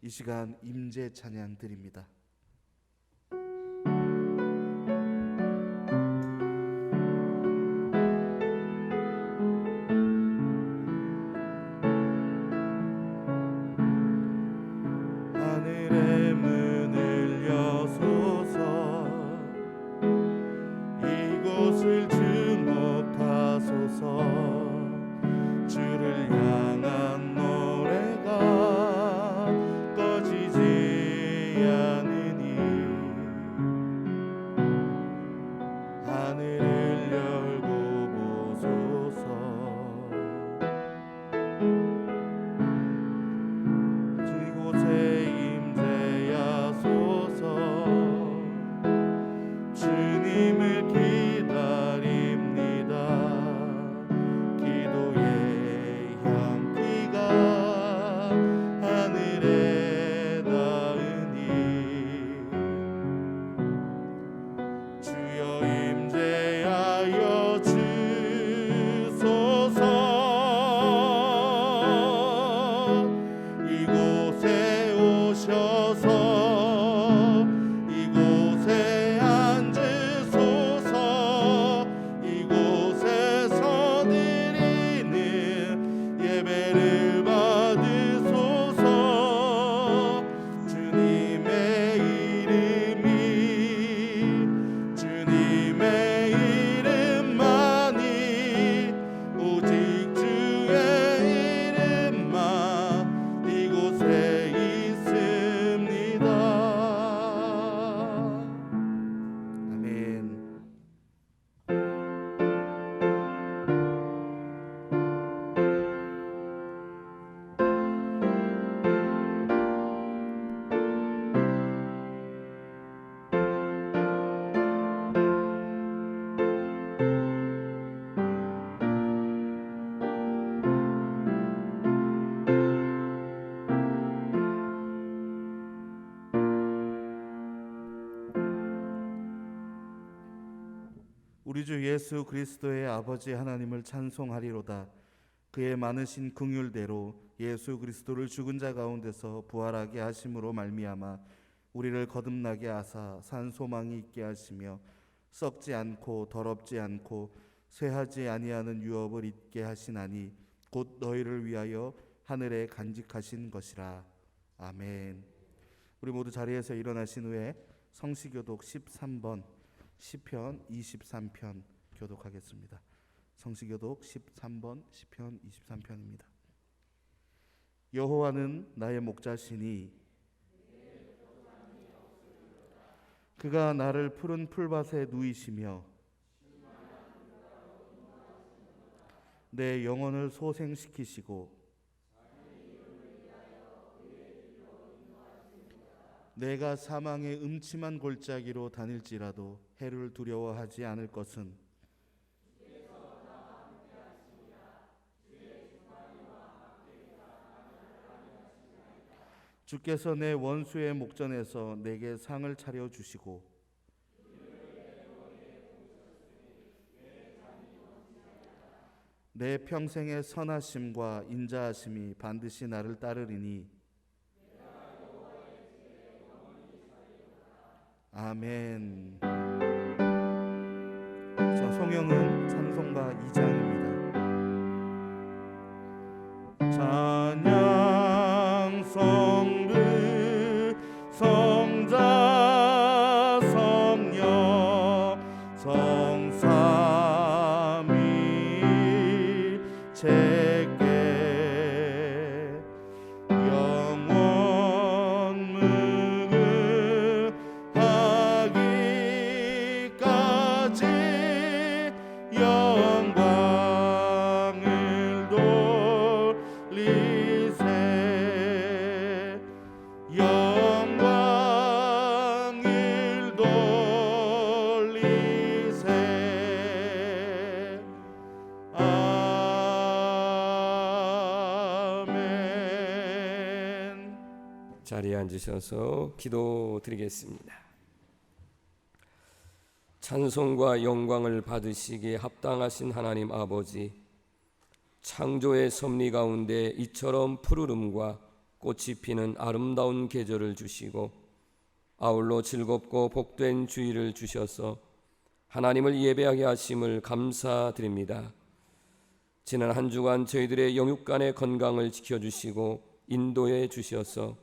이 시간 임재 찬양 드립니다. 하늘의 문을 여소서, 이곳을 주목하소서. 주를 향한 노래가 꺼지지 않으니 하늘을 열고 보소서. 이곳에 임재하소서. 주님을 기다립니다. 기도의 향기가 하늘에 닿으니 주여 임재하여 주소서. 이곳에 오셔서 이곳에 앉으소서. 이곳에서 드리는 예배를 받으소서. 주님의 이름만이 오직 주의 이름만 이곳에 있습니다. 아멘. 우리 주 예수 그리스도의 아버지 하나님을 찬송하리로다. 그의 많으신 긍휼대로 예수 그리스도를 죽은 자 가운데서 부활하게 하심으로 말미암아 우리를 거듭나게 하사 산 소망이 있게 하시며 썩지 않고 더럽지 않고 쇠하지 아니하는 유업을 있게 하시나니 곧 너희를 위하여 하늘에 간직하신 것이라. 아멘. 우리 모두 자리에서 일어나신 후에 성시교독 13번 시편 23편 교독하겠습니다. 성시교독 13번 시편 23편입니다. 여호와는 나의 목자시니 그가 나를 푸른 풀밭에 누이시며 내 영혼을 소생시키시고 내가 사망의 음침한 골짜기로 다닐지라도 해를 두려워하지 않을 것은 주께서 내 원수의 목전에서 내게 상을 차려주시고 내 평생의 선하심과 인자하심이 반드시 나를 따르리니 아멘. 자, 성경은 찬송가 2장입니다. 찬양 성부 성자 성령 성삼위 제게 영광을 돌리세 영광을 돌리세 아멘. 자리에 앉으셔서 기도드리겠습니다. 찬송과 영광을 받으시기에 합당하신 하나님 아버지, 창조의 섭리 가운데 이처럼 푸르름과 꽃이 피는 아름다운 계절을 주시고 아울러 즐겁고 복된 주일을 주셔서 하나님을 예배하게 하심을 감사드립니다. 지난 한 주간 저희들의 영육간의 건강을 지켜주시고 인도해 주셔서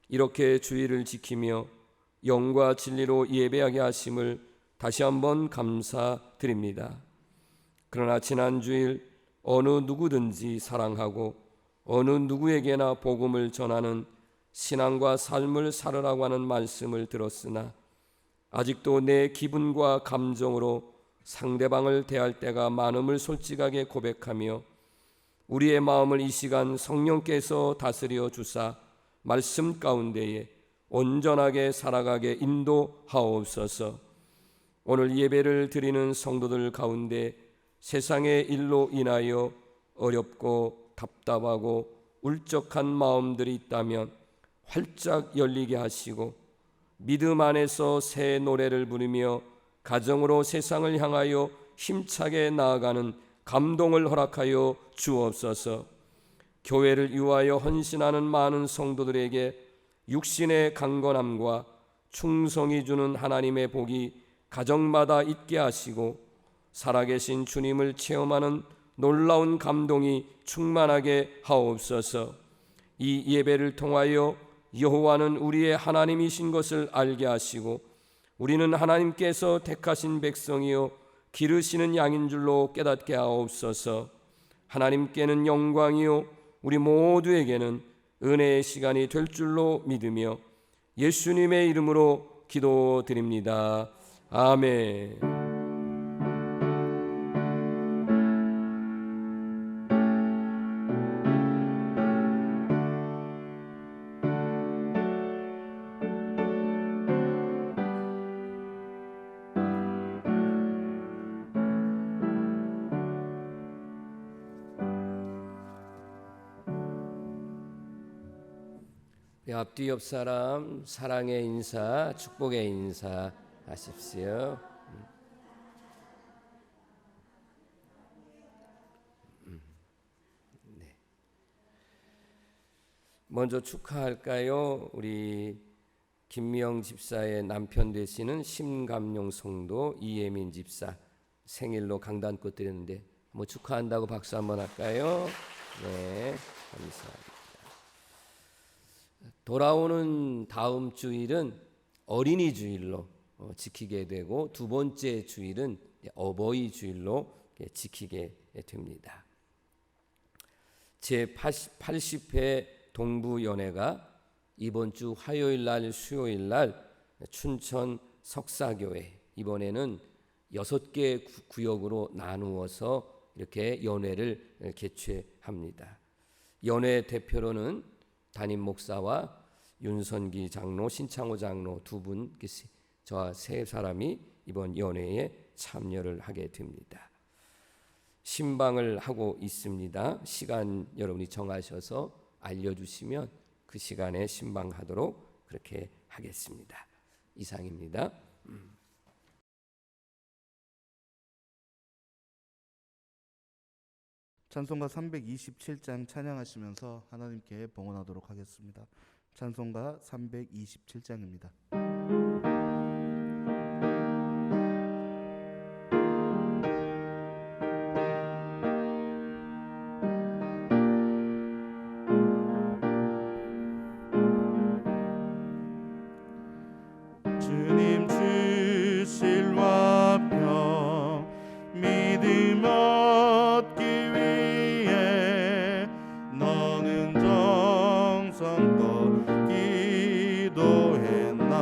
이렇게 주일을 지키며 영과 진리로 예배하게 하심을 다시 한번 감사드립니다. 그러나 지난 주일 어느 누구든지 사랑하고 어느 누구에게나 복음을 전하는 신앙과 삶을 살으라고 하는 말씀을 들었으나 아직도 내 기분과 감정으로 상대방을 대할 때가 많음을 솔직하게 고백하며 우리의 마음을 이 시간 성령께서 다스려 주사 말씀 가운데에 온전하게 살아가게 인도하옵소서. 오늘 예배를 드리는 성도들 가운데 세상의 일로 인하여 어렵고 답답하고 울적한 마음들이 있다면 활짝 열리게 하시고 믿음 안에서 새 노래를 부르며 가정으로 세상을 향하여 힘차게 나아가는 감동을 허락하여 주옵소서. 교회를 위하여 헌신하는 많은 성도들에게 육신의 강건함과 충성이 주는 하나님의 복이 가정마다 있게 하시고 살아계신 주님을 체험하는 놀라운 감동이 충만하게 하옵소서. 이 예배를 통하여 여호와는 우리의 하나님이신 것을 알게 하시고 우리는 하나님께서 택하신 백성이요 기르시는 양인 줄로 깨닫게 하옵소서. 하나님께는 영광이요 우리 모두에게는 은혜의 시간이 될 줄로 믿으며 예수님의 이름으로 기도드립니다. 아멘. 앞뒤 옆 사람 사랑의 인사, 축복의 인사 하십시오. 네. 먼저 축하할까요? 우리 김미영 집사의 남편 되시는 심감용 성도 이예민 집사 생일로 강단꽃 드렸는데 뭐 축하한다고 박수 한번 할까요? 네, 감사합니다. 돌아오는 다음 주일은 어린이 주일로 지키게 되고 두 번째 주일은 어버이 주일로 지키게 됩니다. 제80회 동부연회가 이번 주 화요일 날 수요일 날 춘천 석사교회 이번에는 6개 구역으로 나누어서 이렇게 연회를 개최합니다. 연회 대표로는 담임 목사와 윤선기 장로, 신창호 장로 두 분, 저와 세 사람이 이번 연회에 참여를 하게 됩니다. 신방을 하고 있습니다. 시간 여러분이 정하셔서 알려주시면 그 시간에 신방하도록 그렇게 하겠습니다. 이상입니다. 찬송가 327장 찬양하시면서 하나님께 봉헌하도록 하겠습니다. 찬송가 327장입니다. 주님 주실 화평 믿음 얻기 위해 너는 정성껏 기도했나.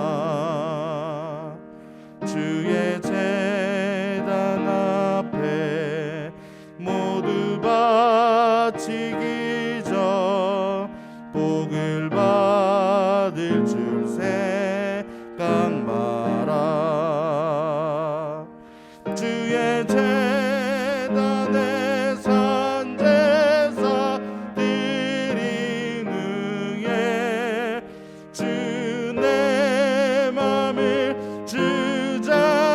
주의 제단 앞에 모두 바치기 전 복을 받을 줄 생각 마라. 주의 제단에 산 제사 드린 후에 주 내 맘을 주장하니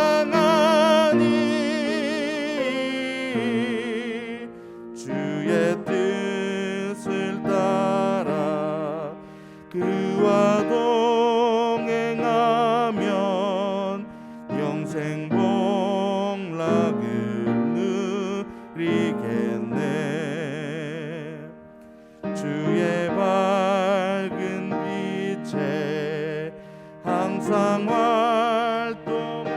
주의 뜻을 따라 그와 동행하면 영생 복락을 누리겠네. 주의 밝은 빛에 항상 활동하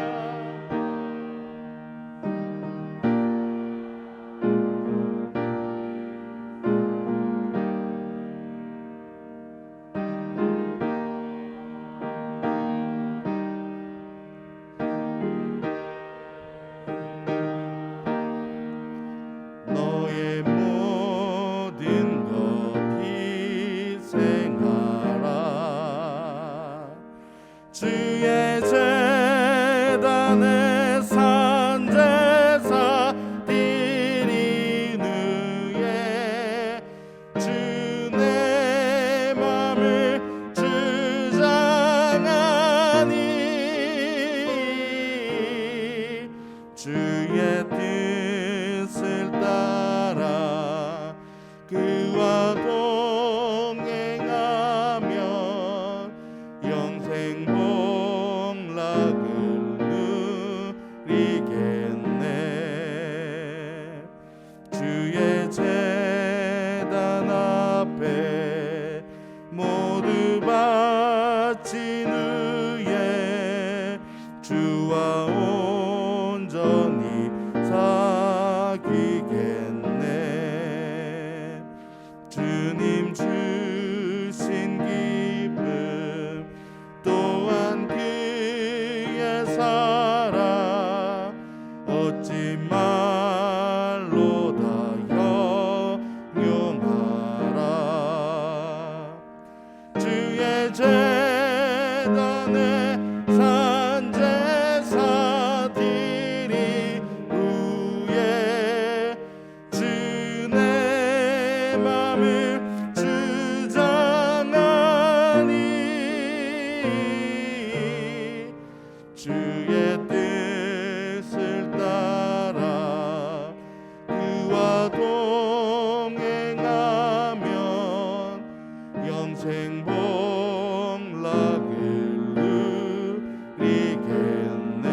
너의 모든 것 희생하라. 주의 재단에 산제사 드린 후에 주 내 맘을 주장하니 주의 뜻을 따라 그와 동행하면 영생 복락을 누리겠네. 주의 제단 앞에 모두 바친 후에 주와 온전히 사귀겠네. 주님 주신 기쁨 또한 그의 사랑 어찌 말로 다 형용하라. 주의 재단에 산제사 드린 후에 주 내 맘을 주장하니 주의 뜻을 따라 그와 동행하면 영생 복락을 누리겠네.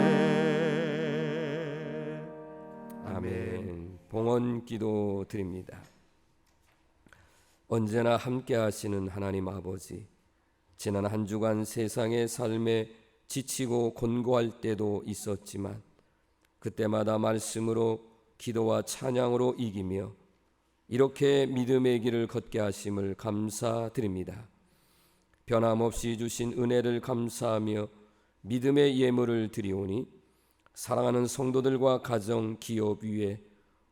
아멘. 봉헌 기도 드립니다. 언제나 함께 하시는 하나님 아버지, 지난 한 주간 세상의 삶에 지치고 곤고할 때도 있었지만 그때마다 말씀으로 기도와 찬양으로 이기며 이렇게 믿음의 길을 걷게 하심을 감사드립니다. 변함없이 주신 은혜를 감사하며 믿음의 예물을 드리오니 사랑하는 성도들과 가정, 기업 위에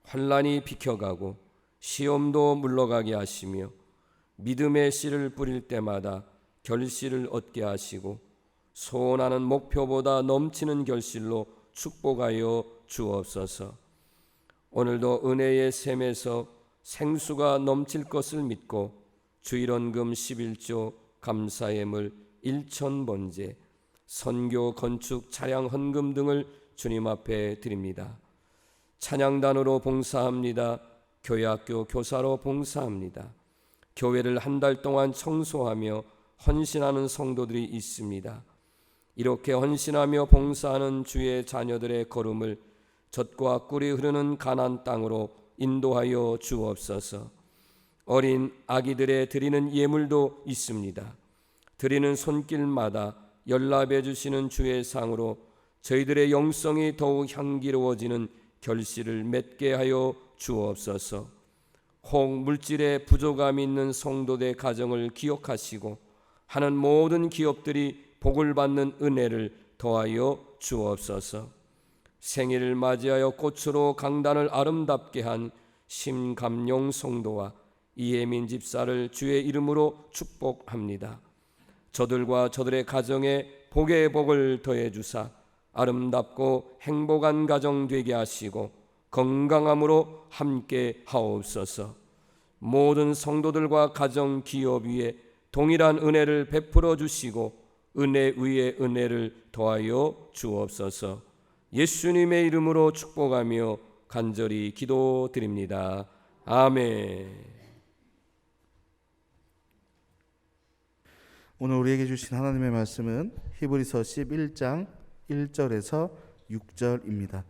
환난이 비켜가고 시험도 물러가게 하시며 믿음의 씨를 뿌릴 때마다 결실을 얻게 하시고 소원하는 목표보다 넘치는 결실로 축복하여 주옵소서. 오늘도 은혜의 샘에서 생수가 넘칠 것을 믿고 주일원금 11조 감사예물 1,000번제 선교 건축 차량 헌금 등을 주님 앞에 드립니다. 찬양단으로 봉사합니다. 교회학교 교사로 봉사합니다. 교회를 한 달 동안 청소하며 헌신하는 성도들이 있습니다. 이렇게 헌신하며 봉사하는 주의 자녀들의 걸음을 젖과 꿀이 흐르는 가나안 땅으로 인도하여 주옵소서. 어린 아기들의 드리는 예물도 있습니다. 드리는 손길마다 연락해 주시는 주의 상으로 저희들의 영성이 더욱 향기로워지는 결실을 맺게 하여 주옵소서. 혹 물질에 부족함이 있는 성도들 가정을 기억하시고 하는 모든 기업들이 복을 받는 은혜를 더하여 주옵소서. 생일을 맞이하여 꽃으로 강단을 아름답게 한 심감용 성도와 이혜민 집사를 주의 이름으로 축복합니다. 저들과 저들의 가정에 복의 복을 더해 주사 아름답고 행복한 가정 되게 하시고 건강함으로 함께 하옵소서. 모든 성도들과 가정, 기업 위에 동일한 은혜를 베풀어 주시고 은혜 위에 은혜를 더하여 주옵소서. 예수님의 이름으로 축복하며 간절히 기도드립니다. 아멘. 오늘 우리에게 주신 하나님의 말씀은 히브리서 11장 1절에서 6절입니다.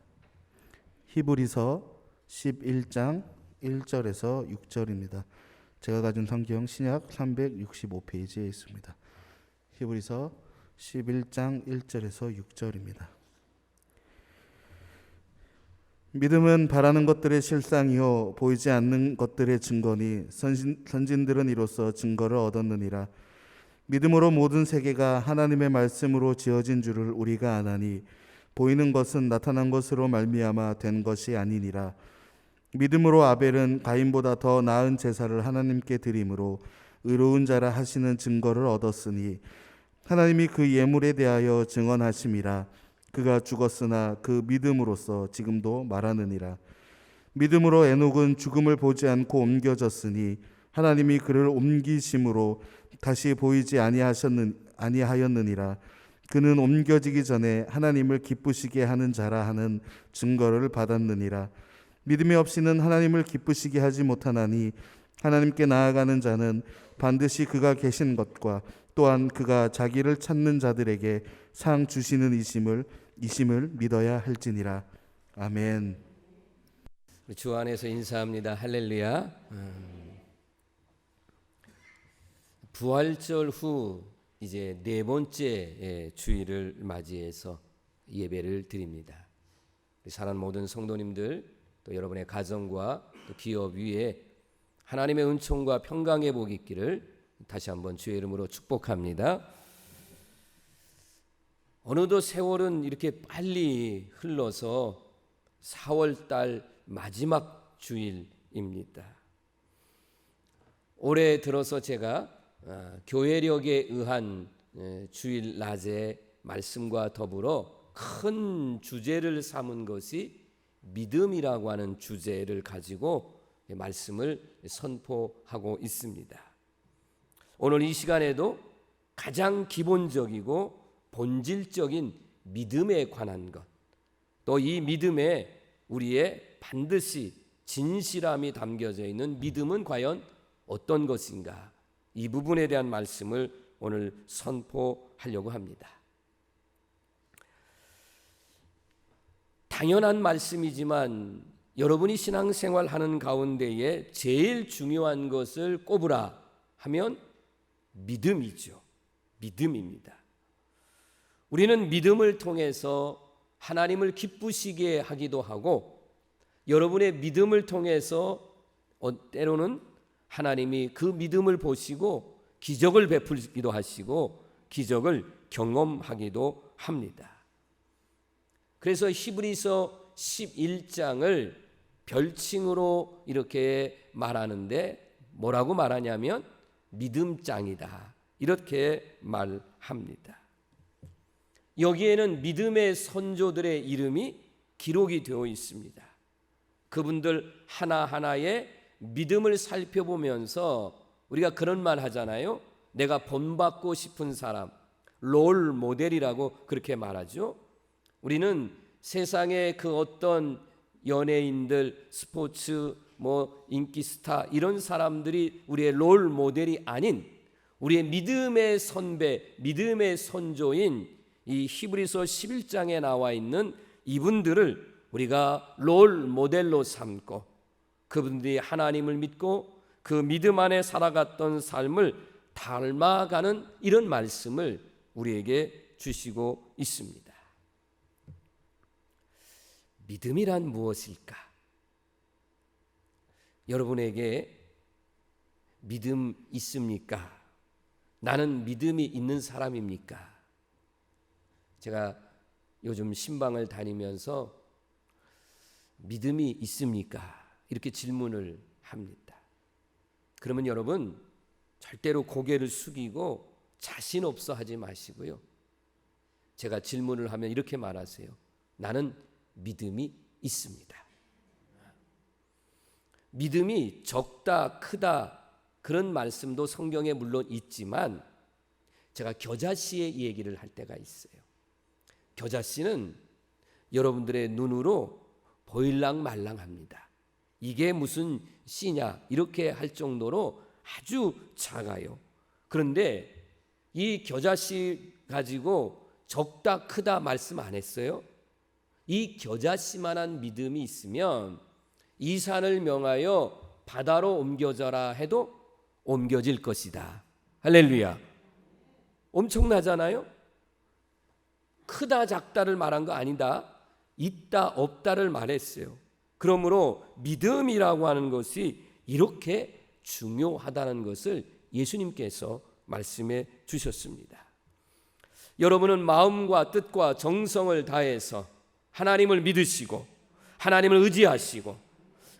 히브리서 11장 1절에서 6절입니다. 제가 가진 성경 신약 365페이지에 있습니다. 히브리서 11장 1절에서 6절입니다. 믿음은 바라는 것들의 실상이요 보이지 않는 것들의 증거니 선진들은 이로써 증거를 얻었느니라. 믿음으로 모든 세계가 하나님의 말씀으로 지어진 줄을 우리가 아나니 보이는 것은 나타난 것으로 말미암아 된 것이 아니니라. 믿음으로 아벨은 가인보다 더 나은 제사를 하나님께 드림으로 의로운 자라 하시는 증거를 얻었으니 하나님이 그 예물에 대하여 증언하심이라. 그가 죽었으나 그 믿음으로써 지금도 말하느니라. 믿음으로 에녹은 죽음을 보지 않고 옮겨졌으니 하나님이 그를 옮기심으로 다시 보이지 아니하였느니라. 그는 옮겨지기 전에 하나님을 기쁘시게 하는 자라 하는 증거를 받았느니라. 믿음이 없이는 하나님을 기쁘시게 하지 못하나니 하나님께 나아가는 자는 반드시 그가 계신 것과 또한 그가 자기를 찾는 자들에게 상 주시는 이심을 믿어야 할지니라. 아멘. 주 안에서 인사합니다. 할렐루야. 부활절 후 이제 네 번째 주일을 맞이해서 예배를 드립니다. 사랑하는 모든 성도님들, 또 여러분의 가정과 또 기업 위에 하나님의 은총과 평강의 복이 있기를 다시 한번 주의 이름으로 축복합니다. 어느덧 세월은 이렇게 빨리 흘러서 4월달 마지막 주일입니다. 올해 들어서 제가 교회력에 의한 주일 낮의 말씀과 더불어 큰 주제를 삼은 것이 믿음이라고 하는 주제를 가지고 말씀을 선포하고 있습니다. 오늘 이 시간에도 가장 기본적이고 본질적인 믿음에 관한 것, 또 이 믿음에 우리의 반드시 진실함이 담겨져 있는 믿음은 과연 어떤 것인가, 이 부분에 대한 말씀을 오늘 선포하려고 합니다. 당연한 말씀이지만 여러분이 신앙생활하는 가운데에 제일 중요한 것을 꼽으라 하면 믿음이죠. 믿음입니다. 우리는 믿음을 통해서 하나님을 기쁘시게 하기도 하고, 여러분의 믿음을 통해서 때로는 하나님이 그 믿음을 보시고 기적을 베풀기도 하시고 기적을 경험하기도 합니다. 그래서 히브리서 11장을 별칭으로 이렇게 말하는데 뭐라고 말하냐면 믿음장이다, 이렇게 말합니다. 여기에는 믿음의 선조들의 이름이 기록이 되어 있습니다. 그분들 하나하나의 믿음을 살펴보면서 우리가 그런 말 하잖아요. 내가 본받고 싶은 사람, 롤 모델이라고 그렇게 말하죠. 우리는 세상의 그 어떤 연예인들, 스포츠, 인기 스타 이런 사람들이 우리의 롤 모델이 아닌 우리의 믿음의 선배, 믿음의 선조인 이 히브리서 11장에 나와 있는 이분들을 우리가 롤 모델로 삼고 그분들이 하나님을 믿고 그 믿음 안에 살아갔던 삶을 닮아가는 이런 말씀을 우리에게 주시고 있습니다. 믿음이란 무엇일까? 여러분에게 믿음 있습니까? 나는 믿음이 있는 사람입니까? 제가 요즘 신방을 다니면서 믿음이 있습니까? 이렇게 질문을 합니다. 그러면 여러분 절대로 고개를 숙이고 자신 없어 하지 마시고요. 제가 질문을 하면 이렇게 말하세요. 나는 믿음이 있습니다. 믿음이 적다, 크다 그런 말씀도 성경에 물론 있지만 제가 겨자씨의 얘기를 할 때가 있어요. 겨자씨는 여러분들의 눈으로 보일랑 말랑합니다. 이게 무슨 씨냐 이렇게 할 정도로 아주 작아요. 그런데 이 겨자씨 가지고 적다 크다 말씀 안 했어요? 이 겨자씨만한 믿음이 있으면 이 산을 명하여 바다로 옮겨져라 해도 옮겨질 것이다. 할렐루야. 엄청나잖아요. 크다 작다를 말한 거 아니다. 있다 없다를 말했어요. 그러므로 믿음이라고 하는 것이 이렇게 중요하다는 것을 예수님께서 말씀해 주셨습니다. 여러분은 마음과 뜻과 정성을 다해서 하나님을 믿으시고 하나님을 의지하시고,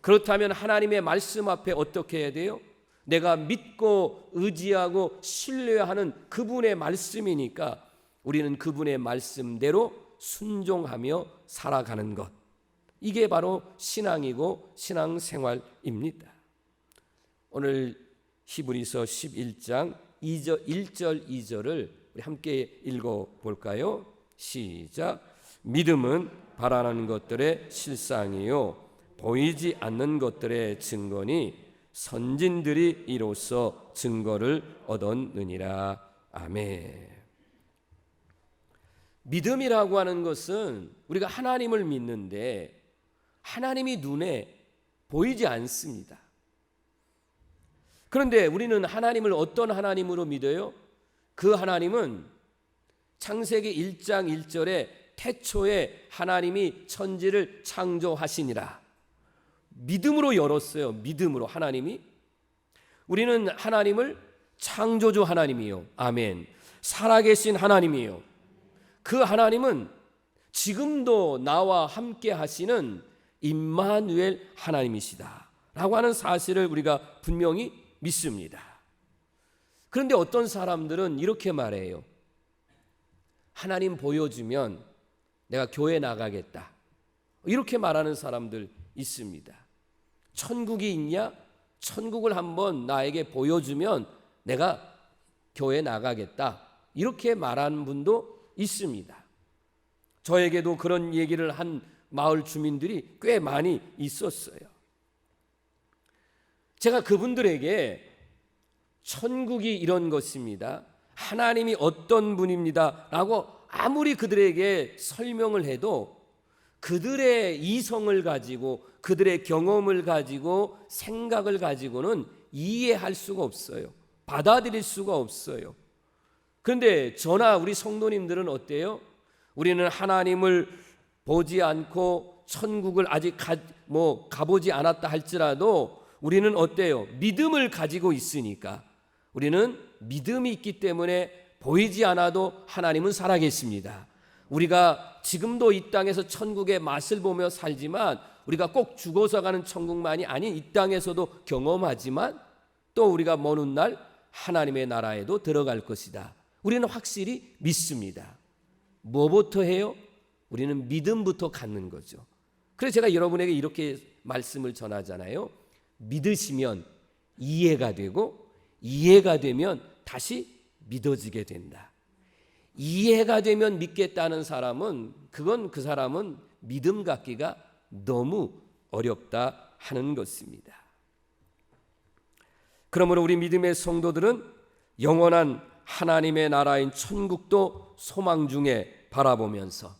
그렇다면 하나님의 말씀 앞에 어떻게 해야 돼요? 내가 믿고 의지하고 신뢰하는 그분의 말씀이니까 우리는 그분의 말씀대로 순종하며 살아가는 것, 이게 바로 신앙이고 신앙생활입니다. 오늘 히브리서 11장 1절 2절을 우리 함께 읽어볼까요? 시작. 믿음은 바라는 것들의 실상이요 보이지 않는 것들의 증거니 선진들이 이로써 증거를 얻었느니라. 아멘. 믿음이라고 하는 것은 우리가 하나님을 믿는데 하나님이 눈에 보이지 않습니다. 그런데 우리는 하나님을 어떤 하나님으로 믿어요? 그 하나님은 창세기 1장 1절에 태초에 하나님이 천지를 창조하시니라. 믿음으로 열었어요. 믿음으로 하나님이. 우리는 하나님을 창조주 하나님이요. 아멘. 살아계신 하나님이요. 그 하나님은 지금도 나와 함께 하시는 임마누엘 하나님이시다 라고 하는 사실을 우리가 분명히 믿습니다. 그런데 어떤 사람들은 이렇게 말해요. 하나님 보여주면 내가 교회 나가겠다, 이렇게 말하는 사람들 있습니다. 천국이 있냐? 천국을 한번 나에게 보여주면 내가 교회 나가겠다, 이렇게 말하는 분도 있습니다. 저에게도 그런 얘기를 한 마을 주민들이 꽤 많이 있었어요. 제가 그분들에게 천국이 이런 것입니다, 하나님이 어떤 분입니다 라고 아무리 그들에게 설명을 해도 그들의 이성을 가지고 그들의 경험을 가지고 생각을 가지고는 이해할 수가 없어요. 받아들일 수가 없어요. 그런데 저나 우리 성도님들은 어때요? 우리는 하나님을 보지 않고 천국을 아직 가보지 않았다 할지라도 우리는 어때요? 믿음을 가지고 있으니까, 우리는 믿음이 있기 때문에 보이지 않아도 하나님은 살아계십니다. 우리가 지금도 이 땅에서 천국의 맛을 보며 살지만 우리가 꼭 죽어서 가는 천국만이 아닌 이 땅에서도 경험하지만 또 우리가 먼 훗날 하나님의 나라에도 들어갈 것이다. 우리는 확실히 믿습니다. 뭐부터 해요? 우리는 믿음부터 갖는 거죠. 그래서 제가 여러분에게 이렇게 말씀을 전하잖아요. 믿으시면 이해가 되고 이해가 되면 다시 믿어지게 된다. 이해가 되면 믿겠다는 사람은 그 사람은 믿음 갖기가 너무 어렵다 하는 것입니다. 그러므로 우리 믿음의 성도들은 영원한 하나님의 나라인 천국도 소망 중에 바라보면서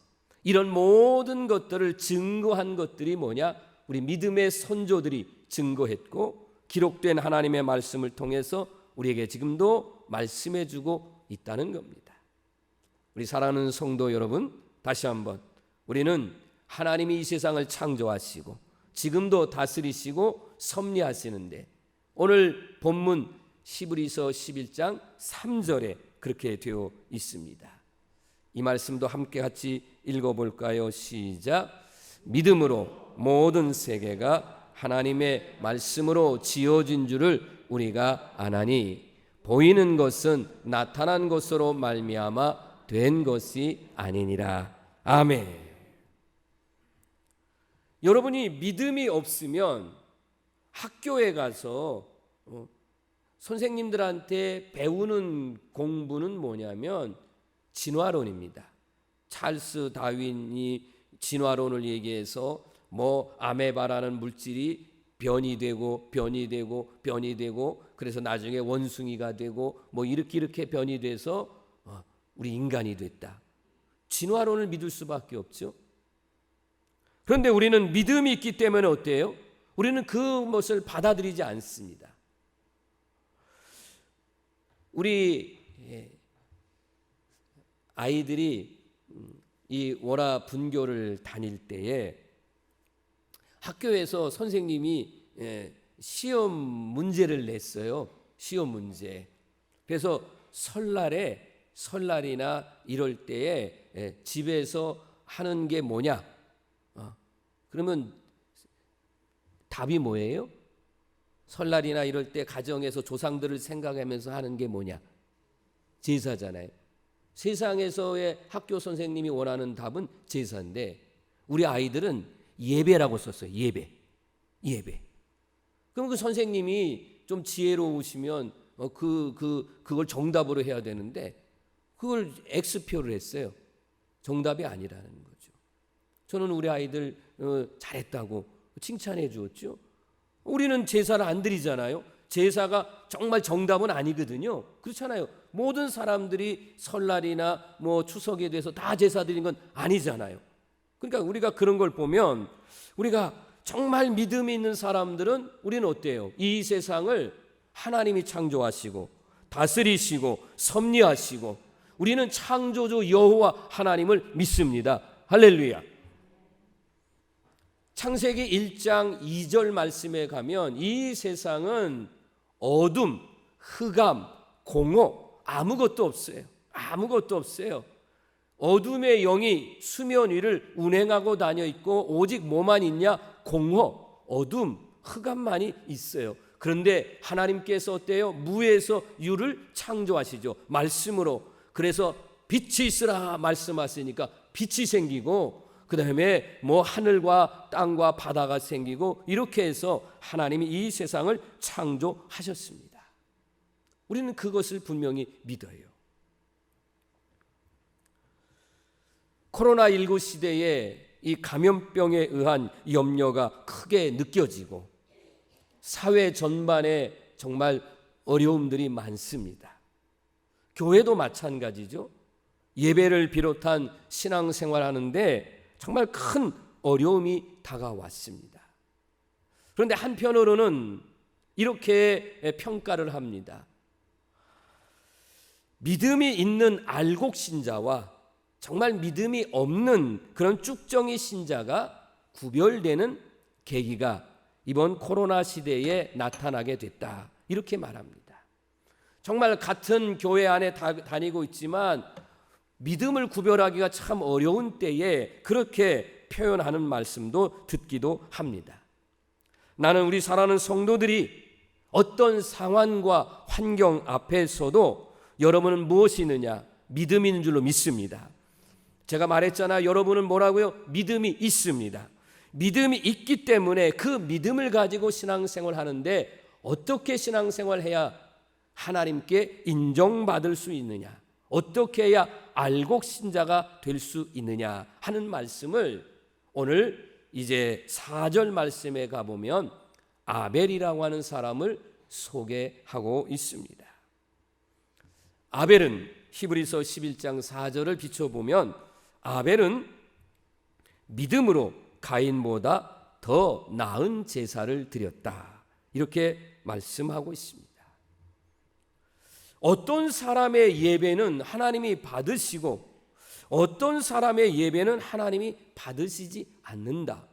이런 모든 것들을 증거한 것들이 뭐냐? 우리 믿음의 선조들이 증거했고 기록된 하나님의 말씀을 통해서 우리에게 지금도 말씀해 주고 있다는 겁니다. 우리 사랑하는 성도 여러분, 다시 한번 우리는 하나님이 이 세상을 창조하시고 지금도 다스리시고 섭리하시는데 오늘 본문 히브리서 11장 3절에 그렇게 되어 있습니다. 이 말씀도 함께 같이 읽어볼까요? 시작. 믿음으로 모든 세계가 하나님의 말씀으로 지어진 줄을 우리가 아나니 보이는 것은 나타난 것으로 말미암아 된 것이 아니니라. 아멘. 여러분이 믿음이 없으면 학교에 가서 선생님들한테 배우는 공부는 뭐냐면 진화론입니다. 찰스 다윈이 진화론을 얘기해서 아메바라는 물질이 변이 되고 그래서 나중에 원숭이가 되고 뭐 이렇게 변이 돼서 우리 인간이 됐다. 진화론을 믿을 수밖에 없죠. 그런데 우리는 믿음이 있기 때문에 어때요? 우리는 그것을 받아들이지 않습니다. 우리 아이들이 이 월화 분교를 다닐 때에 학교에서 선생님이 시험 문제를 냈어요. 시험 문제. 그래서 설날이나 이럴 때에 집에서 하는 게 뭐냐? 그러면 답이 뭐예요? 설날이나 이럴 때 가정에서 조상들을 생각하면서 하는 게 뭐냐? 제사잖아요. 세상에서의 학교 선생님이 원하는 답은 제사인데 우리 아이들은 예배라고 썼어요. 예배. 그럼 그 선생님이 좀 지혜로우시면 그걸 정답으로 해야 되는데 그걸 X표를 했어요. 정답이 아니라는 거죠. 저는 우리 아이들 잘했다고 칭찬해 주었죠. 우리는 제사를 안 드리잖아요. 제사가 정말 정답은 아니거든요. 그렇잖아요. 모든 사람들이 설날이나 뭐 추석에 대해서 다 제사 드리는 건 아니잖아요. 그러니까 우리가 그런 걸 보면 우리가 정말 믿음이 있는 사람들은 우리는 어때요? 이 세상을 하나님이 창조하시고 다스리시고 섭리하시고 우리는 창조주 여호와 하나님을 믿습니다. 할렐루야. 창세기 1장 2절 말씀에 가면 이 세상은 어둠, 흑암, 공허 아무것도 없어요. 아무것도 없어요. 어둠의 영이 수면 위를 운행하고 다녀 있고 오직 뭐만 있냐? 공허, 어둠, 흑암만이 있어요. 그런데 하나님께서 어때요? 무에서 유를 창조하시죠. 말씀으로. 그래서 빛이 있으라 말씀하시니까 빛이 생기고 그 다음에 뭐 하늘과 땅과 바다가 생기고 이렇게 해서 하나님이 이 세상을 창조하셨습니다. 우리는 그것을 분명히 믿어요. 코로나19 시대에 이 감염병에 의한 염려가 크게 느껴지고 사회 전반에 정말 어려움들이 많습니다. 교회도 마찬가지죠. 예배를 비롯한 신앙생활 하는데 정말 큰 어려움이 다가왔습니다. 그런데 한편으로는 이렇게 평가를 합니다. 믿음이 있는 알곡 신자와 정말 믿음이 없는 그런 쭉정이 신자가 구별되는 계기가 이번 코로나 시대에 나타나게 됐다. 이렇게 말합니다. 정말 같은 교회 안에 다니고 있지만 믿음을 구별하기가 참 어려운 때에 그렇게 표현하는 말씀도 듣기도 합니다. 나는 우리 사랑하는 성도들이 어떤 상황과 환경 앞에서도 여러분은 무엇이 있느냐? 믿음이 있는 줄로 믿습니다. 제가 말했잖아요. 여러분은 뭐라고요? 믿음이 있습니다. 믿음이 있기 때문에 그 믿음을 가지고 신앙생활 하는데 어떻게 신앙생활 해야 하나님께 인정받을 수 있느냐? 어떻게 해야 알곡 신자가 될 수 있느냐 하는 말씀을 오늘 이제 4절 말씀에 가보면 아벨이라고 하는 사람을 소개하고 있습니다. 아벨은 히브리서 11장 4절을 비춰보면 아벨은 믿음으로 가인보다 더 나은 제사를 드렸다. 이렇게 말씀하고 있습니다. 어떤 사람의 예배는 하나님이 받으시고 어떤 사람의 예배는 하나님이 받으시지 않는다.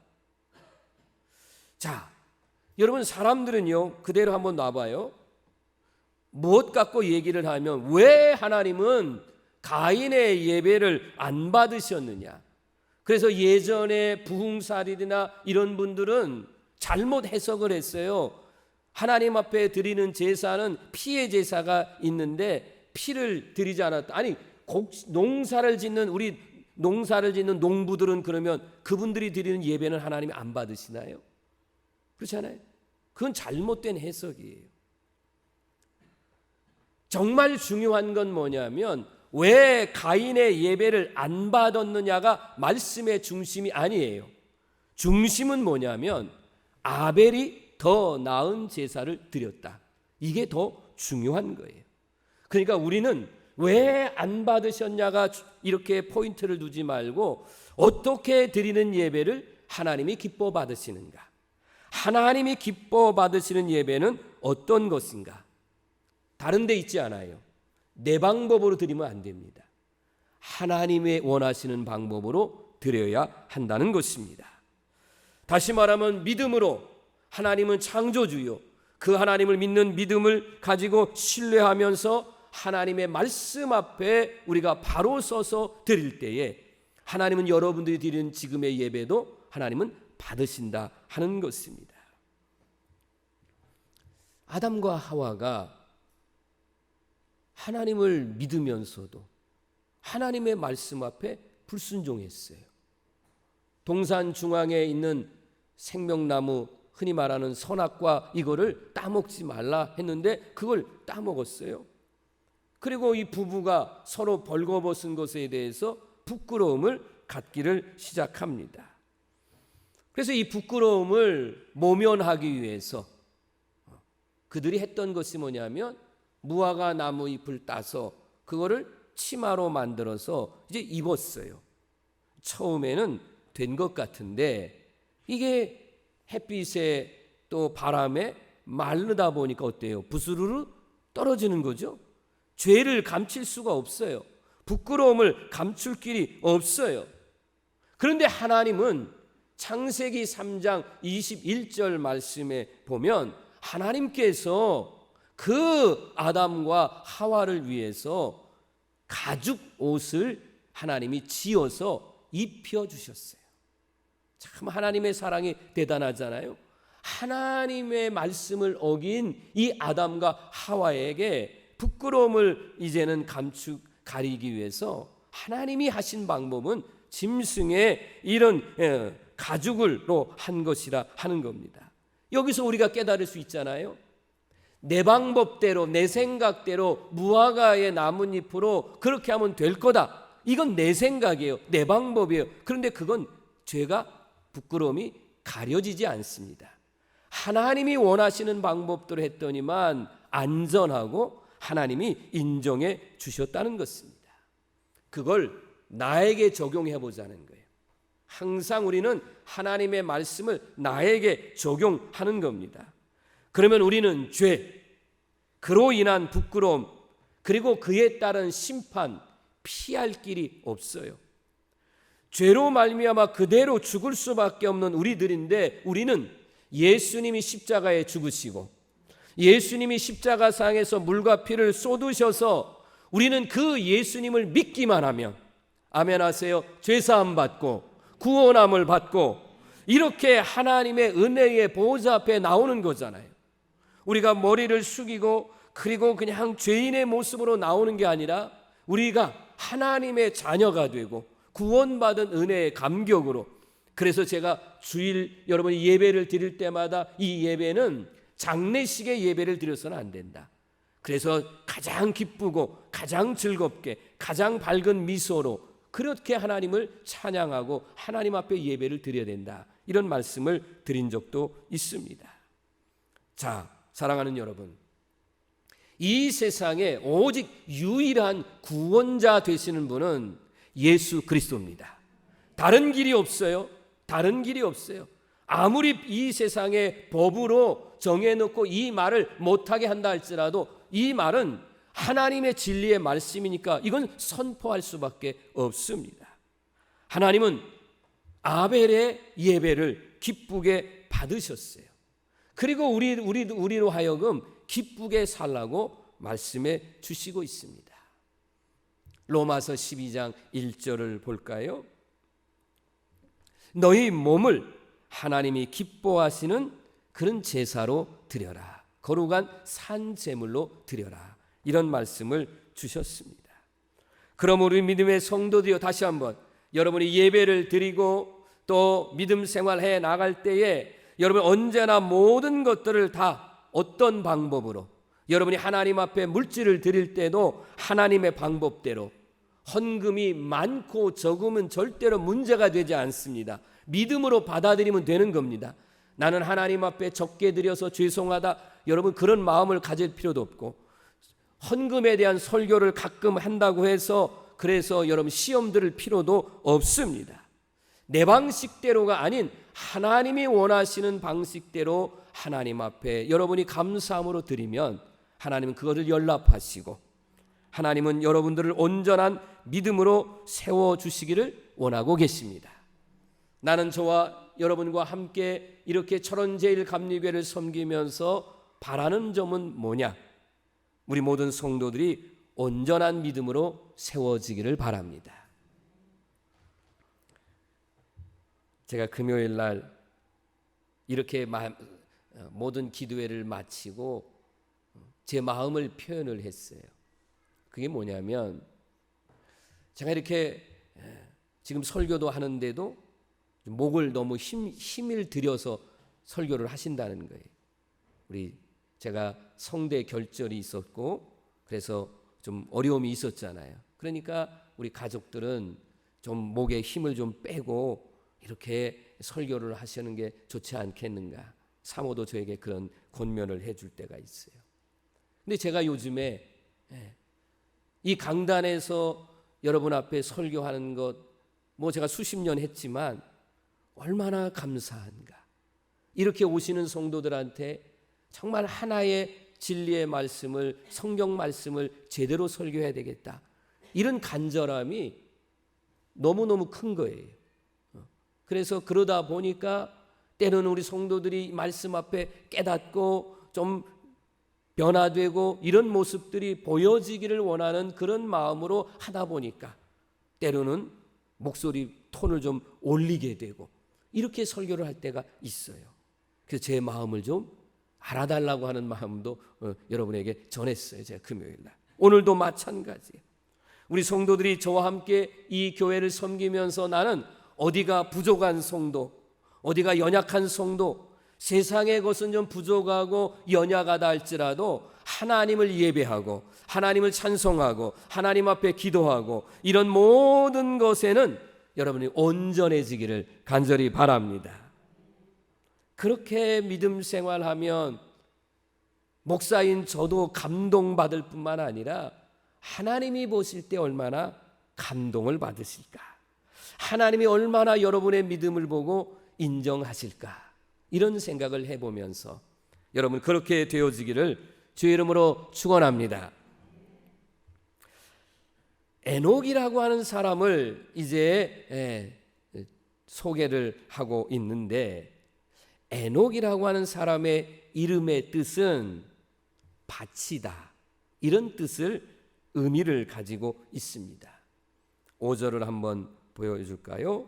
자, 여러분 사람들은요 그대로 한번 놔봐요. 무엇 갖고 얘기를 하면 왜 하나님은 가인의 예배를 안 받으셨느냐. 그래서 예전에 부흥사리나 이런 분들은 잘못 해석을 했어요. 하나님 앞에 드리는 제사는 피의 제사가 있는데 피를 드리지 않았다. 아니 농사를 짓는 농부들은 그러면 그분들이 드리는 예배는 하나님이 안 받으시나요? 그렇지 않아요? 그건 잘못된 해석이에요. 정말 중요한 건 뭐냐면 왜 가인의 예배를 안 받았느냐가 말씀의 중심이 아니에요. 중심은 뭐냐면 아벨이 더 나은 제사를 드렸다. 이게 더 중요한 거예요. 그러니까 우리는 왜 안 받으셨냐가 이렇게 포인트를 두지 말고 어떻게 드리는 예배를 하나님이 기뻐 받으시는가? 하나님이 기뻐 받으시는 예배는 어떤 것인가? 다른 데 있지 않아요. 내 방법으로 드리면 안 됩니다. 하나님의 원하시는 방법으로 드려야 한다는 것입니다. 다시 말하면 믿음으로, 하나님은 창조주요, 그 하나님을 믿는 믿음을 가지고 신뢰하면서 하나님의 말씀 앞에 우리가 바로 서서 드릴 때에 하나님은 여러분들이 드리는 지금의 예배도 하나님은 받으신다 하는 것입니다. 아담과 하와가 하나님을 믿으면서도 하나님의 말씀 앞에 불순종했어요. 동산 중앙에 있는 생명나무, 흔히 말하는 선악과 이거를 따먹지 말라 했는데 그걸 따먹었어요. 그리고 이 부부가 서로 벌거벗은 것에 대해서 부끄러움을 갖기를 시작합니다. 그래서 이 부끄러움을 모면하기 위해서 그들이 했던 것이 뭐냐면 무화과 나무 잎을 따서 그거를 치마로 만들어서 이제 입었어요. 처음에는 된 것 같은데 이게 햇빛에 또 바람에 마르다 보니까 어때요? 부스르르 떨어지는 거죠. 죄를 감출 수가 없어요. 부끄러움을 감출 길이 없어요. 그런데 하나님은 창세기 3장 21절 말씀에 보면 하나님께서 그 아담과 하와를 위해서 가죽 옷을 하나님이 지어서 입혀주셨어요. 참 하나님의 사랑이 대단하잖아요. 하나님의 말씀을 어긴 이 아담과 하와에게 부끄러움을 이제는 가리기 위해서 하나님이 하신 방법은 짐승의 이런 가죽으로 한 것이라 하는 겁니다. 여기서 우리가 깨달을 수 있잖아요. 내 방법대로 내 생각대로 무화과의 나뭇잎으로 그렇게 하면 될 거다. 이건 내 생각이에요. 내 방법이에요. 그런데 그건 죄가 부끄러움이 가려지지 않습니다. 하나님이 원하시는 방법대로 했더니만 안전하고 하나님이 인정해 주셨다는 것입니다. 그걸 나에게 적용해 보자는 거예요. 항상 우리는 하나님의 말씀을 나에게 적용하는 겁니다. 그러면 우리는 죄, 그로 인한 부끄러움, 그리고 그에 따른 심판 피할 길이 없어요. 죄로 말미암아 그대로 죽을 수밖에 없는 우리들인데 우리는 예수님이 십자가에 죽으시고 예수님이 십자가상에서 물과 피를 쏟으셔서 우리는 그 예수님을 믿기만 하면 아멘 하세요. 죄사함 받고 구원함을 받고 이렇게 하나님의 은혜의 보호자 앞에 나오는 거잖아요. 우리가 머리를 숙이고 그리고 그냥 죄인의 모습으로 나오는 게 아니라 우리가 하나님의 자녀가 되고 구원받은 은혜의 감격으로. 그래서 제가 주일 여러분이 예배를 드릴 때마다 이 예배는 장례식의 예배를 드려서는 안 된다. 그래서 가장 기쁘고 가장 즐겁게 가장 밝은 미소로 그렇게 하나님을 찬양하고 하나님 앞에 예배를 드려야 된다. 이런 말씀을 드린 적도 있습니다. 자, 사랑하는 여러분, 이 세상에 오직 유일한 구원자 되시는 분은 예수 그리스도입니다. 다른 길이 없어요. 다른 길이 없어요. 아무리 이 세상의 법으로 정해놓고 이 말을 못하게 한다 할지라도 이 말은 하나님의 진리의 말씀이니까 이건 선포할 수밖에 없습니다. 하나님은 아벨의 예배를 기쁘게 받으셨어요. 그리고 우리로 하여금 기쁘게 살라고 말씀해 주시고 있습니다. 로마서 12장 1절을 볼까요? 너희 몸을 하나님이 기뻐하시는 그런 제사로 드려라. 거룩한 산 제물로 드려라. 이런 말씀을 주셨습니다. 그럼 우리 믿음의 성도들이여 다시 한번 여러분이 예배를 드리고 또 믿음 생활해 나갈 때에 여러분 언제나 모든 것들을 다 어떤 방법으로 여러분이 하나님 앞에 물질을 드릴 때도 하나님의 방법대로 헌금이 많고 적으면 절대로 문제가 되지 않습니다. 믿음으로 받아들이면 되는 겁니다. 나는 하나님 앞에 적게 드려서 죄송하다. 여러분 그런 마음을 가질 필요도 없고, 헌금에 대한 설교를 가끔 한다고 해서 그래서 여러분 시험 들을 필요도 없습니다. 내 방식대로가 아닌 하나님이 원하시는 방식대로 하나님 앞에 여러분이 감사함으로 드리면 하나님은 그것을 연락하시고 하나님은 여러분들을 온전한 믿음으로 세워주시기를 원하고 계십니다. 나는 저와 여러분과 함께 이렇게 철원제일감리교회를 섬기면서 바라는 점은 뭐냐? 우리 모든 성도들이 온전한 믿음으로 세워지기를 바랍니다. 제가 금요일 날 이렇게 모든 기도회를 마치고 제 마음을 표현을 했어요. 그게 뭐냐면 제가 이렇게 지금 설교도 하는데도 목을 너무 힘을 들여서 설교를 하신다는 거예요. 제가 성대 결절이 있었고 그래서 좀 어려움이 있었잖아요. 그러니까 우리 가족들은 좀 목에 힘을 좀 빼고 이렇게 설교를 하시는 게 좋지 않겠는가. 사모도 저에게 그런 권면을 해줄 때가 있어요. 근데 제가 요즘에 이 강단에서 여러분 앞에 설교하는 것 제가 수십 년 했지만 얼마나 감사한가. 이렇게 오시는 성도들한테 정말 하나의 진리의 말씀을, 성경 말씀을 제대로 설교해야 되겠다. 이런 간절함이 너무너무 큰 거예요. 그래서 그러다 보니까 때로는 우리 성도들이 말씀 앞에 깨닫고 좀 변화되고 이런 모습들이 보여지기를 원하는 그런 마음으로 하다 보니까 때로는 목소리 톤을 좀 올리게 되고 이렇게 설교를 할 때가 있어요. 그래서 제 마음을 좀 알아달라고 하는 마음도 여러분에게 전했어요. 제가 금요일 날. 오늘도 마찬가지예요. 우리 성도들이 저와 함께 이 교회를 섬기면서 나는 어디가 부족한 성도, 어디가 연약한 성도, 세상의 것은 좀 부족하고 연약하다 할지라도 하나님을 예배하고 하나님을 찬송하고 하나님 앞에 기도하고 이런 모든 것에는 여러분이 온전해지기를 간절히 바랍니다. 그렇게 믿음 생활하면 목사인 저도 감동받을 뿐만 아니라 하나님이 보실 때 얼마나 감동을 받으실까? 하나님이 얼마나 여러분의 믿음을 보고 인정하실까? 이런 생각을 해보면서 여러분 그렇게 되어지기를 주의 이름으로 축원합니다. 에녹이라고 하는 사람을 이제 소개를 하고 있는데 에녹이라고 하는 사람의 이름의 뜻은 바치다 이런 뜻을 의미를 가지고 있습니다. 5절을 한번 보여줄까요?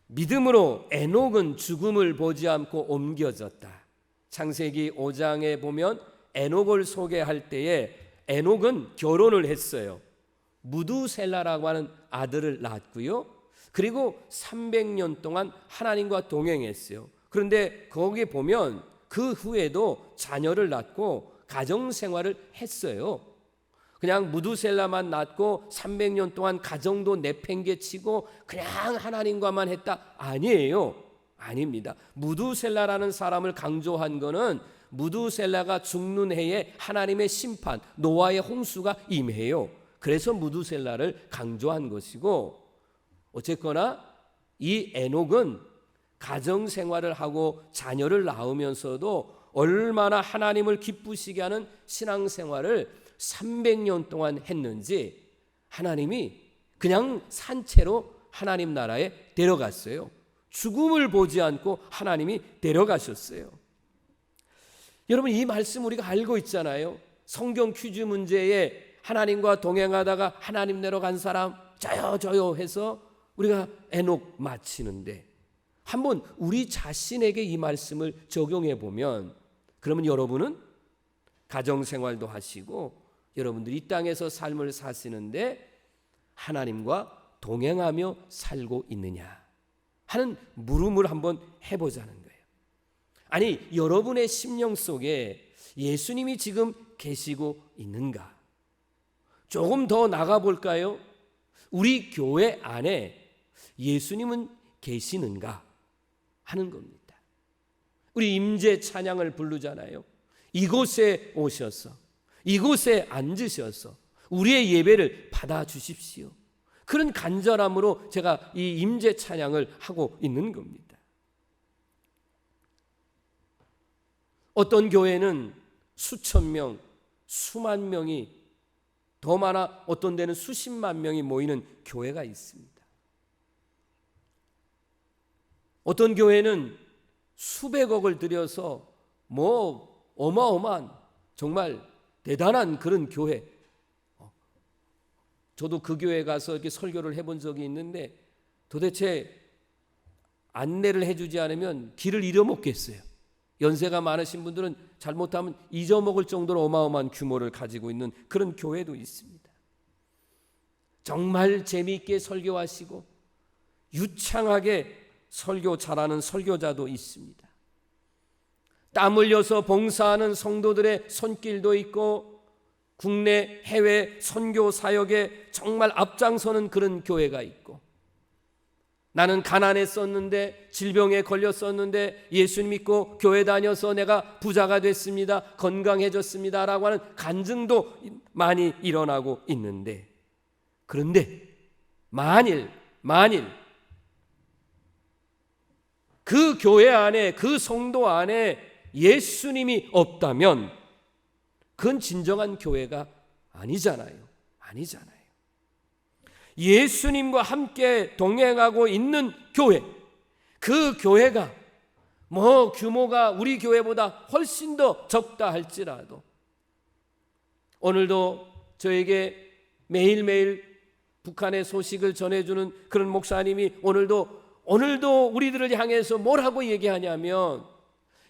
믿음으로 에녹은 죽음을 보지 않고 옮겨졌다. 창세기 5장에 보면 에녹을 소개할 때에 에녹은 결혼을 했어요. 무두셀라라고 하는 아들을 낳았고요. 그리고 300년 동안 하나님과 동행했어요. 그런데 거기에 보면 그 후에도 자녀를 낳고 가정생활을 했어요. 그냥 무두셀라만 낳고 300년 동안 가정도 내팽개치고 그냥 하나님과만 했다? 아니에요. 아닙니다. 무두셀라라는 사람을 강조한 거는 무두셀라가 죽는 해에 하나님의 심판, 노아의 홍수가 임해요. 그래서 무두셀라를 강조한 것이고 어쨌거나 이 에녹은 가정생활을 하고 자녀를 낳으면서도 얼마나 하나님을 기쁘시게 하는 신앙생활을 300년 동안 했는지 하나님이 그냥 산채로 하나님 나라에 데려갔어요. 죽음을 보지 않고 하나님이 데려가셨어요. 여러분 이 말씀 우리가 알고 있잖아요. 성경 퀴즈 문제에 하나님과 동행하다가 하나님 내로 간 사람 저요 해서 우리가 에녹 마치는데 한번 우리 자신에게 이 말씀을 적용해 보면 그러면 여러분은 가정생활도 하시고 여러분들이 이 땅에서 삶을 사시는데 하나님과 동행하며 살고 있느냐 하는 물음을 한번 해보자는 거예요. 아니 여러분의 심령 속에 예수님이 지금 계시고 있는가? 조금 더 나가볼까요? 우리 교회 안에 예수님은 계시는가 하는 겁니다. 우리 임재 찬양을 부르잖아요. 이곳에 오셔서 이곳에 앉으셔서 우리의 예배를 받아주십시오. 그런 간절함으로 제가 이 임재 찬양을 하고 있는 겁니다. 어떤 교회는 수천 명, 수만 명이, 더 많아 어떤 데는 수십만 명이 모이는 교회가 있습니다. 어떤 교회는 수백억을 들여서 어마어마한 정말 대단한 그런 교회. 저도 그 교회 가서 이렇게 설교를 해본 적이 있는데 도대체 안내를 해주지 않으면 길을 잃어먹겠어요. 연세가 많으신 분들은 잘못하면 잊어먹을 정도로 어마어마한 규모를 가지고 있는 그런 교회도 있습니다. 정말 재미있게 설교하시고 유창하게 설교 잘하는 설교자도 있습니다. 땀 흘려서 봉사하는 성도들의 손길도 있고 국내 해외 선교 사역에 정말 앞장서는 그런 교회가 있고, 나는 가난했었는데 질병에 걸렸었는데 예수 믿고 교회 다녀서 내가 부자가 됐습니다, 건강해졌습니다 라고 하는 간증도 많이 일어나고 있는데, 그런데 만일 그 교회 안에, 그 성도 안에 예수님이 없다면 그건 진정한 교회가 아니잖아요. 예수님과 함께 동행하고 있는 교회, 그 교회가 규모가 우리 교회보다 훨씬 더 적다 할지라도 오늘도 저에게 매일매일 북한의 소식을 전해주는 그런 목사님이 오늘도 우리들을 향해서 뭐라고 얘기하냐면,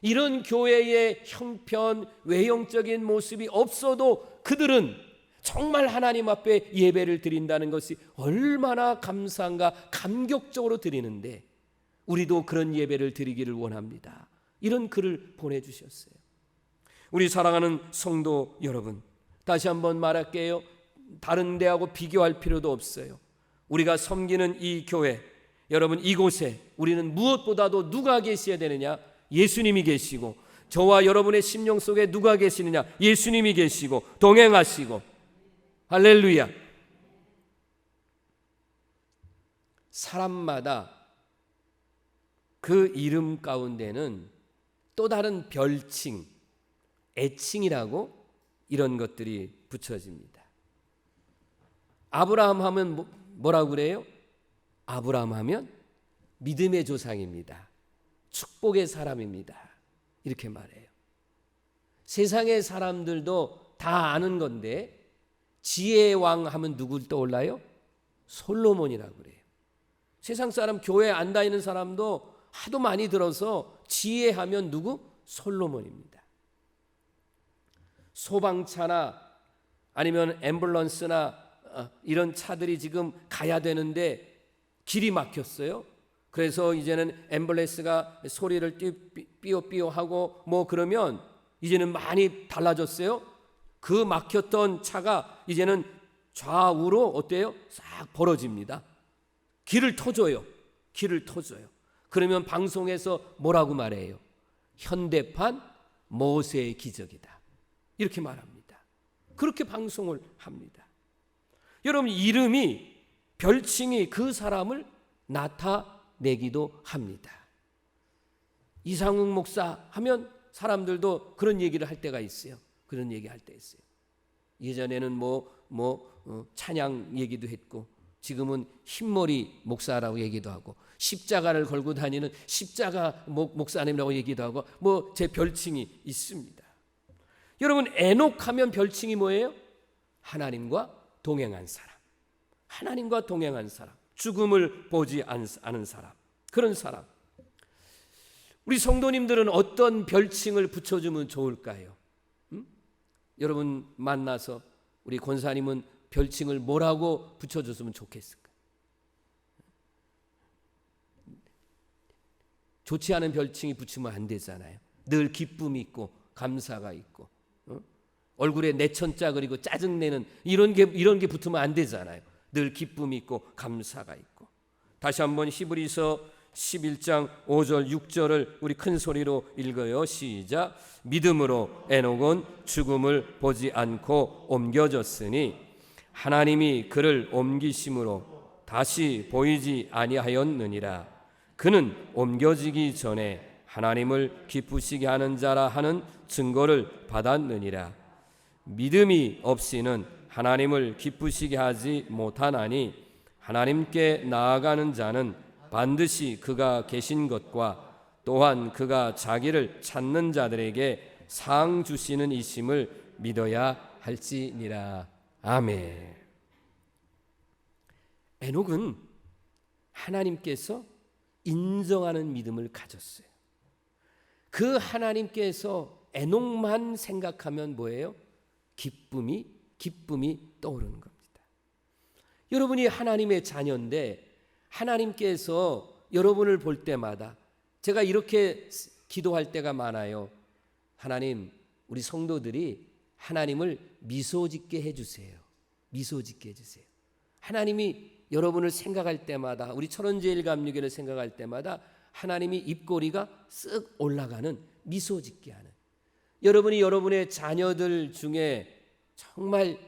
이런 교회의 형편, 외형적인 모습이 없어도 그들은 정말 하나님 앞에 예배를 드린다는 것이 얼마나 감사한가, 감격적으로 드리는데 우리도 그런 예배를 드리기를 원합니다. 이런 글을 보내주셨어요. 우리 사랑하는 성도 여러분, 다시 한번 말할게요. 다른 데하고 비교할 필요도 없어요. 우리가 섬기는 이 교회, 여러분, 이곳에 우리는 무엇보다도 누가 계셔야 되느냐? 예수님이 계시고, 저와 여러분의 심령 속에 누가 계시느냐? 예수님이 계시고 동행하시고. 할렐루야. 사람마다 그 이름 가운데는 또 다른 별칭, 애칭이라고 이런 것들이 붙여집니다. 아브라함 하면 뭐라고 그래요? 아브라함 하면 믿음의 조상입니다. 축복의 사람입니다. 이렇게 말해요. 세상의 사람들도 다 아는 건데, 지혜의 왕 하면 누굴 떠올라요? 솔로몬이라고 그래요. 세상 사람, 교회 안 다니는 사람도 하도 많이 들어서 지혜하면 누구? 솔로몬입니다. 소방차나 아니면 앰뷸런스나 이런 차들이 지금 가야 되는데 길이 막혔어요. 그래서 이제는 앰뷸런스가 소리를 삐요삐요 하고 그러면 이제는 많이 달라졌어요. 그 막혔던 차가 이제는 좌우로 어때요? 싹 벌어집니다. 길을 터줘요. 그러면 방송에서 뭐라고 말해요? 현대판 모세의 기적이다, 이렇게 말합니다. 그렇게 방송을 합니다. 여러분, 이름이, 별칭이 그 사람을 나타내기도 합니다. 이상욱 목사 하면 사람들도 그런 얘기를 할 때가 있어요. 예전에는 찬양 얘기도 했고, 지금은 흰머리 목사라고 얘기도 하고, 십자가를 걸고 다니는 십자가 목사님이라고 얘기도 하고, 제 별칭이 있습니다. 여러분, 에녹 하면 별칭이 뭐예요? 하나님과 동행한 사람, 죽음을 보지 않은 사람, 그런 사람. 우리 성도님들은 어떤 별칭을 붙여주면 좋을까요? 여러분 만나서 우리 권사님은 별칭을 뭐라고 붙여줬으면 좋겠을까? 좋지 않은 별칭이 붙이면 안 되잖아요. 늘 기쁨이 있고 감사가 있고, 얼굴에 내천자 그리고 짜증내는 이런 게 붙으면 안 되잖아요. 늘 기쁨이 있고 감사가 있고. 다시 한번 히브리서 11장 5절 6절을 우리 큰 소리로 읽어요. 시작. 믿음으로 에녹은 죽음을 보지 않고 옮겨졌으니 하나님이 그를 옮기심으로 다시 보이지 아니하였느니라. 그는 옮겨지기 전에 하나님을 기쁘시게 하는 자라 하는 증거를 받았느니라. 믿음이 없이는 하나님을 기쁘시게 하지 못하나니 하나님께 나아가는 자는 반드시 그가 계신 것과 또한 그가 자기를 찾는 자들에게 상 주시는 이심을 믿어야 할지니라. 아멘. 에녹은 하나님께서 인정하는 믿음을 가졌어요. 그 하나님께서 에녹만 생각하면 뭐예요? 기쁨이 떠오르는 겁니다. 여러분이 하나님의 자녀인데 하나님께서 여러분을 볼 때마다 제가 이렇게 기도할 때가 많아요. 하나님, 우리 성도들이 하나님을 미소 짓게 해주세요. 미소 짓게 해주세요. 하나님이 여러분을 생각할 때마다, 우리 철원제일 감리교를 생각할 때마다 하나님이 입꼬리가 쓱 올라가는, 미소 짓게 하는, 여러분이 여러분의 자녀들 중에 정말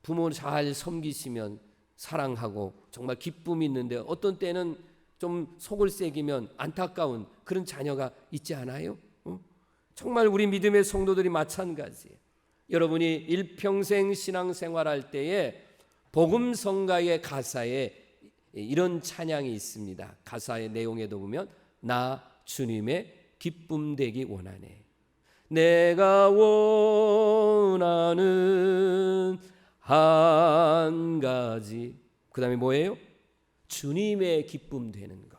부모 잘 섬기시면 사랑하고 정말 기쁨이 있는데 어떤 때는 좀 속을 새기면 안타까운 그런 자녀가 있지 않아요? 정말 우리 믿음의 성도들이 마찬가지예요. 여러분이 일평생 신앙생활할 때에 복음성가의 가사에 이런 찬양이 있습니다. 가사의 내용에도 보면 나 주님의 기쁨 되기 원하네. 내가 원하는 한 가지, 그 다음에 뭐예요? 주님의 기쁨 되는 것.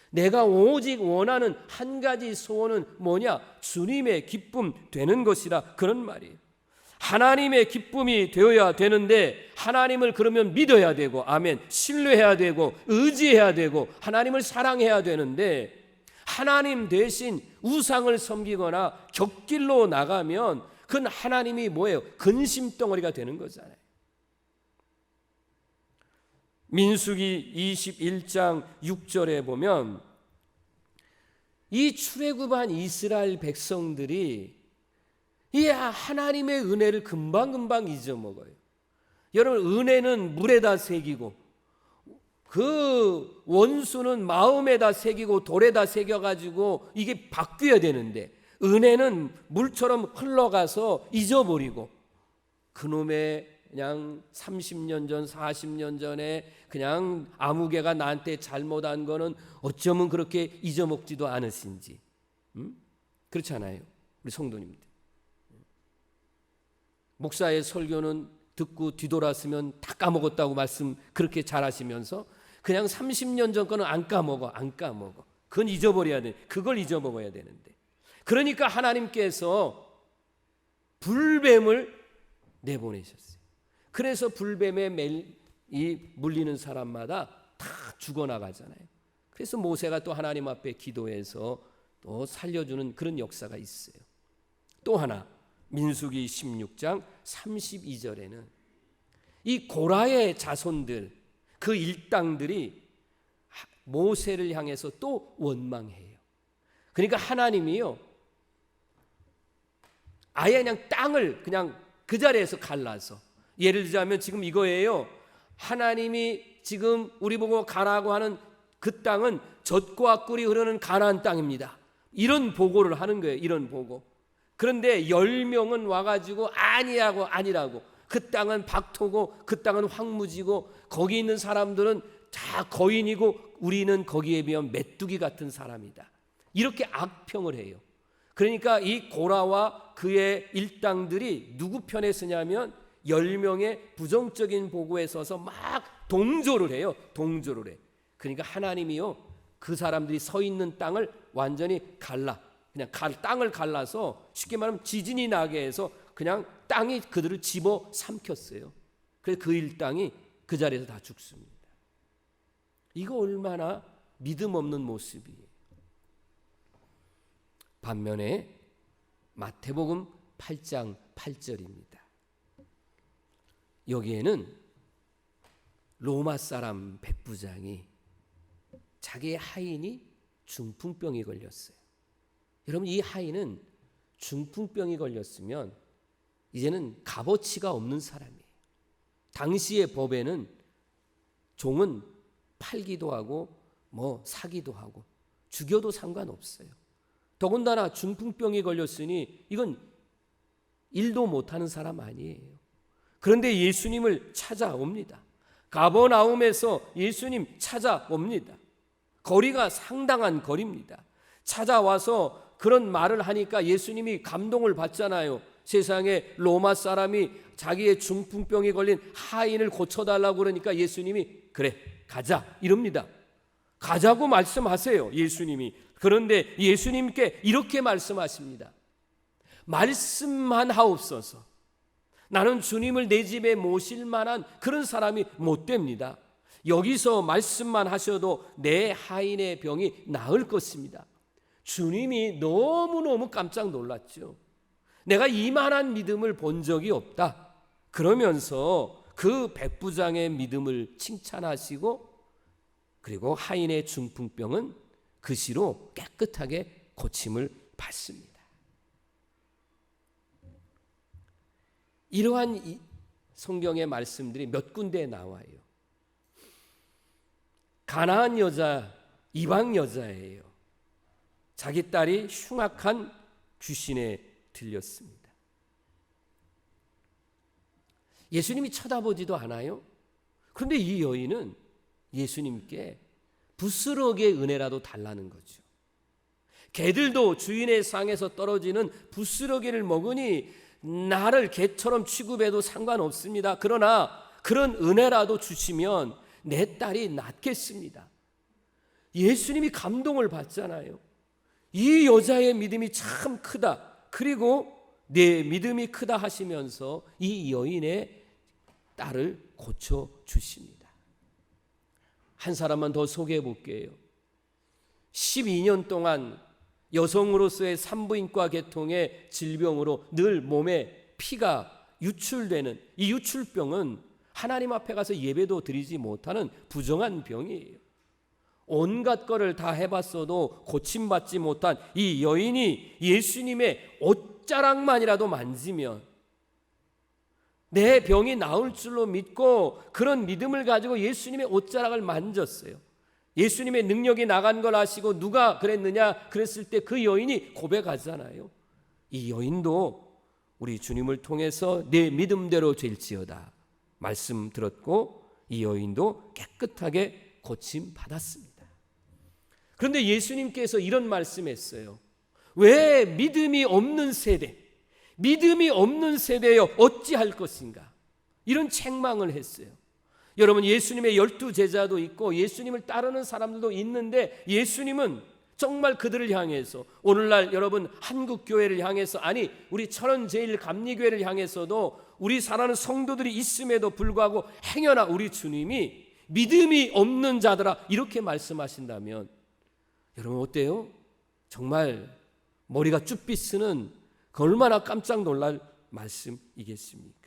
내가 오직 원하는 한 가지 소원은 뭐냐? 주님의 기쁨 되는 것이라, 그런 말이에요. 하나님의 기쁨이 되어야 되는데 하나님을 그러면 믿어야 되고, 아멘, 신뢰해야 되고 의지해야 되고 하나님을 사랑해야 되는데 하나님 대신 우상을 섬기거나 격길로 나가면 그건 하나님이 뭐예요? 근심덩어리가 되는 거잖아요. 민수기 21장 6절에 보면 이 출애굽한 이스라엘 백성들이 이 하나님의 은혜를 금방금방 잊어먹어요. 여러분, 은혜는 물에다 새기고 그 원수는 마음에다 새기고 돌에다 새겨가지고 이게 바뀌어야 되는데 은혜는 물처럼 흘러가서 잊어버리고 그놈의 그냥 30년 전 40년 전에 그냥 아무개가 나한테 잘못한 거는 어쩌면 그렇게 잊어먹지도 않으신지, 그렇지 않아요? 우리 성도님들, 목사의 설교는 듣고 뒤돌았으면 다 까먹었다고 말씀 그렇게 잘하시면서 그냥 30년 전 거는 안 까먹어. 그건 잊어버려야 돼. 그걸 잊어먹어야 되는데, 그러니까 하나님께서 불뱀을 내보내셨어요. 그래서 불뱀에 물리는 사람마다 다 죽어나가잖아요. 그래서 모세가 또 하나님 앞에 기도해서 또 살려주는 그런 역사가 있어요. 또 하나, 민수기 16장 32절에는 이 고라의 자손들, 그 일당들이 모세를 향해서 또 원망해요. 그러니까 하나님이요, 아예 그냥 땅을 그냥 그 자리에서 갈라서, 예를 들자면 지금 이거예요. 하나님이 지금 우리 보고 가라고 하는 그 땅은 젖과 꿀이 흐르는 가나안 땅입니다. 이런 보고를 하는 거예요. 이런 보고. 그런데 10명은 와가지고 아니라고, 그 땅은 박토고 그 땅은 황무지고 거기 있는 사람들은 다 거인이고 우리는 거기에 비하면 메뚜기 같은 사람이다, 이렇게 악평을 해요. 그러니까 이 고라와 그의 일당들이 누구 편에 서냐면 10명의 부정적인 보고에 서서 막 동조를 해요. 동조를 해. 그러니까 하나님이요, 그 사람들이 서 있는 땅을 완전히 갈라, 그냥 땅을 갈라서 쉽게 말하면 지진이 나게 해서 그냥 땅이 그들을 집어 삼켰어요. 그래서 그 일당이 그 자리에서 다 죽습니다. 이거 얼마나 믿음 없는 모습이에요. 반면에 마태복음 8장 8절입니다. 여기에는 로마 사람 백부장이 자기의 하인이 중풍병이 걸렸어요. 여러분, 이 하인은 중풍병이 걸렸으면 이제는 값어치가 없는 사람이에요. 당시의 법에는 종은 팔기도 하고 사기도 하고 죽여도 상관없어요. 더군다나 중풍병이 걸렸으니 이건 일도 못하는 사람 아니에요. 그런데 예수님을 찾아옵니다. 가버나움에서 예수님 찾아옵니다. 거리가 상당한 거리입니다. 찾아와서 그런 말을 하니까 예수님이 감동을 받잖아요. 세상에 로마 사람이 자기의 중풍병이 걸린 하인을 고쳐달라고 그러니까 예수님이 그래 가자 이럽니다. 가자고 말씀하세요, 예수님이. 그런데 예수님께 이렇게 말씀하십니다. 말씀만 하옵소서. 나는 주님을 내 집에 모실 만한 그런 사람이 못 됩니다. 여기서 말씀만 하셔도 내 하인의 병이 나을 것입니다. 주님이 너무너무 깜짝 놀랐죠. 내가 이만한 믿음을 본 적이 없다. 그러면서 그 백부장의 믿음을 칭찬하시고 그리고 하인의 중풍병은 그 시로 깨끗하게 고침을 받습니다. 이러한 성경의 말씀들이 몇 군데에 나와요. 가나안 여자, 이방 여자예요. 자기 딸이 흉악한 귀신에 들렸습니다. 예수님이 쳐다보지도 않아요. 그런데 이 여인은 예수님께 부스러기의 은혜라도 달라는 거죠. 개들도 주인의 상에서 떨어지는 부스러기를 먹으니 나를 개처럼 취급해도 상관없습니다. 그러나 그런 은혜라도 주시면 내 딸이 낫겠습니다. 예수님이 감동을 받잖아요. 이 여자의 믿음이 참 크다. 그리고 내 믿음이 크다 하시면서 이 여인의 딸을 고쳐주십니다. 한 사람만 더 소개해 볼게요. 12년 동안 여성으로서의 산부인과 계통의 질병으로 늘 몸에 피가 유출되는 이 유출병은 하나님 앞에 가서 예배도 드리지 못하는 부정한 병이에요. 온갖 거를 다 해봤어도 고침받지 못한 이 여인이 예수님의 옷자락만이라도 만지면 내 병이 나을 줄로 믿고 그런 믿음을 가지고 예수님의 옷자락을 만졌어요. 예수님의 능력이 나간 걸 아시고 누가 그랬느냐 그랬을 때 그 여인이 고백하잖아요. 이 여인도 우리 주님을 통해서 내 믿음대로 될지어다 말씀 들었고 이 여인도 깨끗하게 고침 받았습니다. 그런데 예수님께서 이런 말씀했어요. 왜 믿음이 없는 세대, 믿음이 없는 세대여 어찌할 것인가, 이런 책망을 했어요. 여러분, 예수님의 12제자도 있고 예수님을 따르는 사람들도 있는데 예수님은 정말 그들을 향해서 오늘날 여러분 한국교회를 향해서 아니 우리 천원제일감리교회를 향해서도 우리 사랑하는 성도들이 있음에도 불구하고 행여나 우리 주님이 믿음이 없는 자들아 이렇게 말씀하신다면 여러분 어때요? 정말 머리가 쭈삐 쓰는 얼마나 깜짝 놀랄 말씀이겠습니까?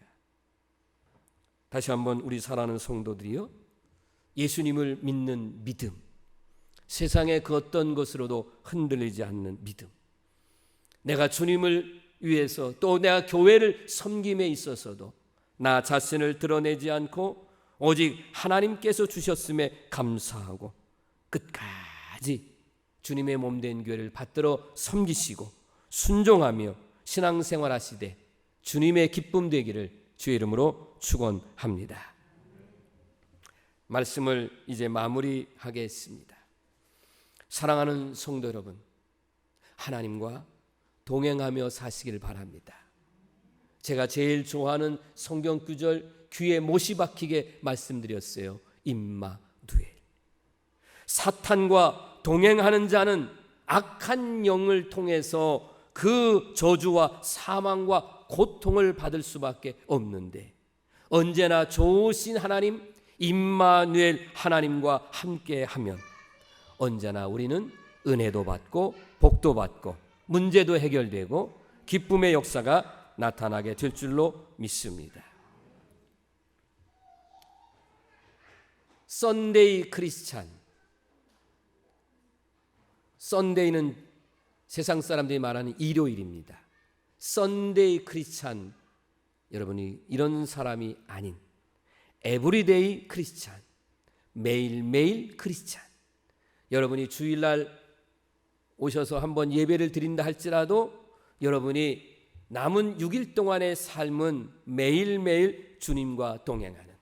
다시 한번 우리 사랑하는 성도들이요, 예수님을 믿는 믿음, 세상의 그 어떤 것으로도 흔들리지 않는 믿음, 내가 주님을 위해서 또 내가 교회를 섬김에 있어서도 나 자신을 드러내지 않고 오직 하나님께서 주셨음에 감사하고 끝까지 주님의 몸된 교회를 받들어 섬기시고 순종하며 신앙생활 하시되 주님의 기쁨 되기를 주의 이름으로 축원합니다. 말씀을 이제 마무리하겠습니다. 사랑하는 성도 여러분, 하나님과 동행하며 사시길 바랍니다. 제가 제일 좋아하는 성경 구절 귀에 못이 박히게 말씀드렸어요. 임마누엘. 사탄과 동행하는 자는 악한 영을 통해서 그 저주와 사망과 고통을 받을 수밖에 없는데 언제나 좋으신 하나님 임마누엘 하나님과 함께하면 언제나 우리는 은혜도 받고 복도 받고 문제도 해결되고 기쁨의 역사가 나타나게 될 줄로 믿습니다. 썬데이 크리스찬. 썬데이는 세상 사람들이 말하는 일요일입니다. 썬데이 크리스찬, 여러분이 이런 사람이 아닌 에브리데이 크리스찬, 매일매일 크리스찬. 여러분이 주일날 오셔서 한번 예배를 드린다 할지라도 여러분이 남은 6일 동안의 삶은 매일매일 주님과 동행하는,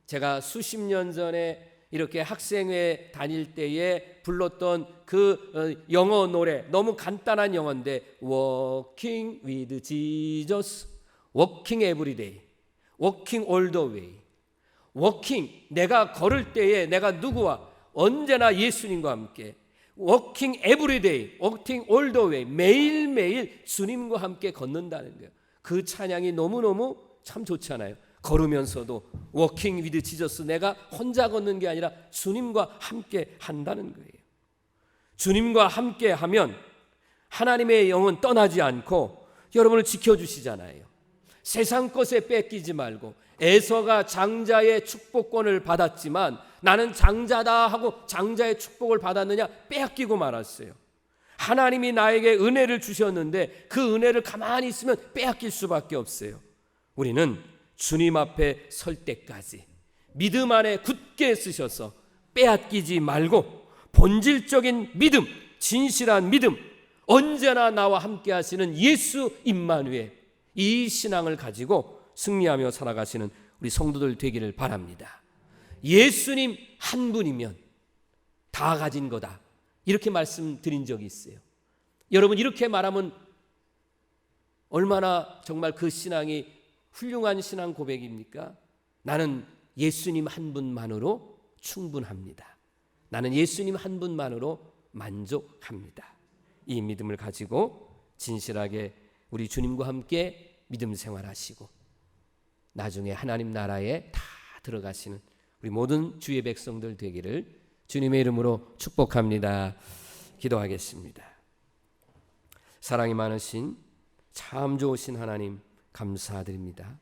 제가 수십 년 전에 이렇게 학생회 다닐 때에 불렀던 그 영어 노래, 너무 간단한 영어인데 Walking with Jesus, Walking every day, Walking all the way. Walking, 내가 걸을 때에 내가 누구와 언제나 예수님과 함께, Walking every day, Walking all the way, 매일매일 주님과 함께 걷는다는 거예요. 그 찬양이 너무너무 참 좋잖아요. 걸으면서도 Walking with Jesus, 내가 혼자 걷는 게 아니라 주님과 함께 한다는 거예요. 주님과 함께 하면 하나님의 영은 떠나지 않고 여러분을 지켜주시잖아요. 세상 것에 뺏기지 말고, 에서가 장자의 축복권을 받았지만 나는 장자다 하고 장자의 축복을 받았느냐? 빼앗기고 말았어요. 하나님이 나에게 은혜를 주셨는데 그 은혜를 가만히 있으면 빼앗길 수밖에 없어요. 우리는 주님 앞에 설 때까지 믿음 안에 굳게 쓰셔서 빼앗기지 말고 본질적인 믿음, 진실한 믿음, 언제나 나와 함께 하시는 예수 임마누엘, 이 신앙을 가지고 승리하며 살아가시는 우리 성도들 되기를 바랍니다. 예수님 한 분이면 다 가진 거다, 이렇게 말씀드린 적이 있어요. 여러분, 이렇게 말하면 얼마나 정말 그 신앙이 훌륭한 신앙 고백입니까? 나는 예수님 한 분만으로 충분합니다. 나는 예수님 한 분만으로 만족합니다. 이 믿음을 가지고 진실하게 우리 주님과 함께 믿음 생활하시고 나중에 하나님 나라에 다 들어가시는 우리 모든 주의 백성들 되기를 주님의 이름으로 축복합니다. 기도하겠습니다. 사랑이 많으신 참 좋으신 하나님, 감사드립니다.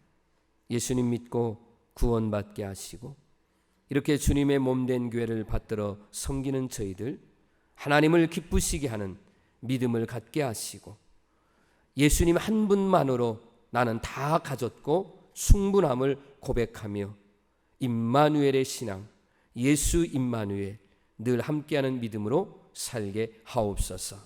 예수님 믿고 구원받게 하시고 이렇게 주님의 몸된 교회를 받들어 섬기는 저희들, 하나님을 기쁘시게 하는 믿음을 갖게 하시고 예수님 한 분만으로 나는 다 가졌고 충분함을 고백하며 임마누엘의 신앙, 예수 임마누엘, 늘 함께하는 믿음으로 살게 하옵소서.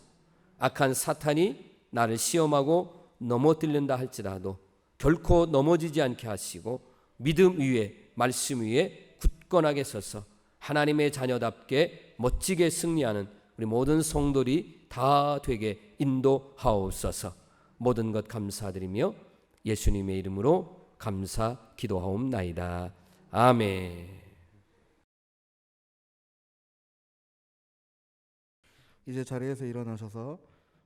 악한 사탄이 나를 시험하고 넘어뜨린다 할지라도 결코 넘어지지 않게 하시고 믿음 위에, 말씀 위에 굳건하게 서서 하나님의 자녀답게 멋지게 승리하는 우리 모든 성도들이 다 되게 인도하옵소서. 모든 것 감사드리며 예수님의 이름으로 감사 기도하옵나이다. 아멘. 이제 자리에서 일어나셔서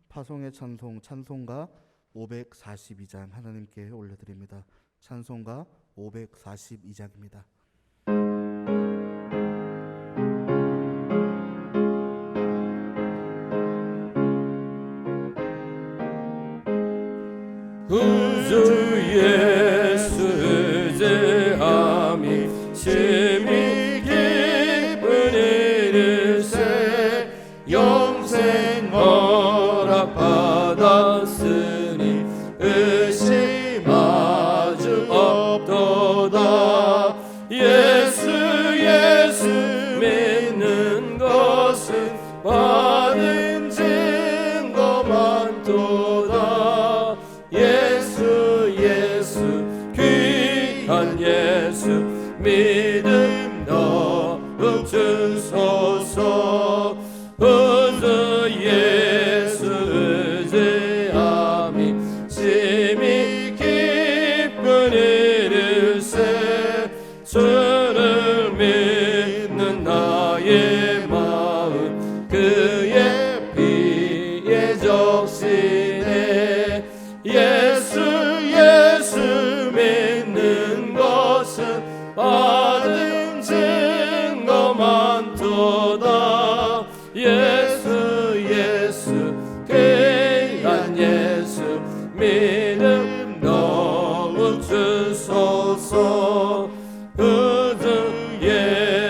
파송의 찬송, 찬송가 542장 하나님께 올려드립니다. 찬송가 542장입니다. 구주 예수 의지함이 심히 기쁜 일일세 영생 허락받았으니 의심 아주 없도다. 예수 믿는 것은 받은 증거 많도다. 예수 귀한 예수 믿음 더욱 주소서. 구주 예수 의지함이 심히 기쁜 일일세 주를 믿는 나의 마음 그의 피에 적시네. 예수 믿는 것은 받은 증거 많도다. 예수 귀한 예수 믿음 더욱 주소서. 구주 예수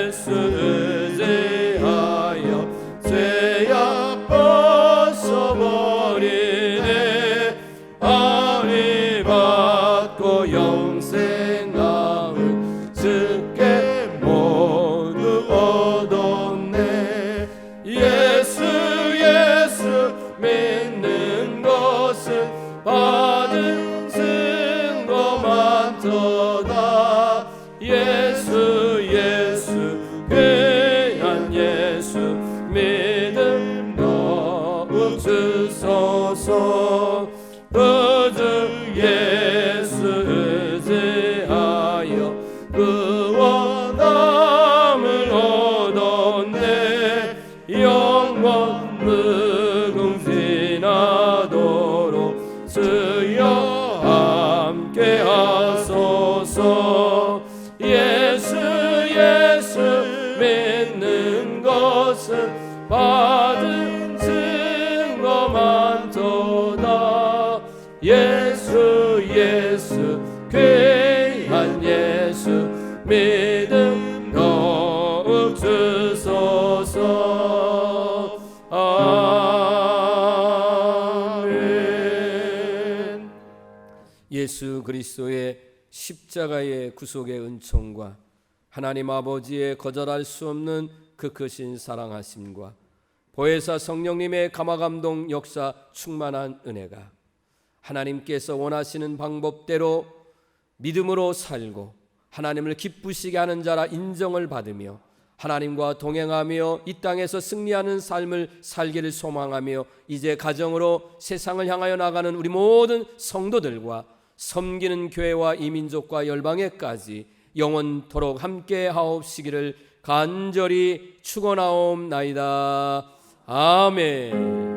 그 원함을 얻었네. 영원 무궁지나도록 주여 함께 하소서. 예수 예수 믿는 것은 받은 증거 많도다. 예수 예수 귀한 예수 믿음 더욱 주소서. 아멘. 예수 그리스도의 십자가의 구속의 은총과 하나님 아버지의 거절할 수 없는 그 크신 사랑하심과 보혜사 성령님의 감화감동 역사 충만한 은혜가 하나님께서 원하시는 방법대로 믿음으로 살고 하나님을 기쁘시게 하는 자라 인정을 받으며 하나님과 동행하며 이 땅에서 승리하는 삶을 살기를 소망하며 이제 가정으로 세상을 향하여 나가는 우리 모든 성도들과 섬기는 교회와 이민족과 열방에까지 영원토록 함께 하옵시기를 간절히 축원하옵나이다. 아멘.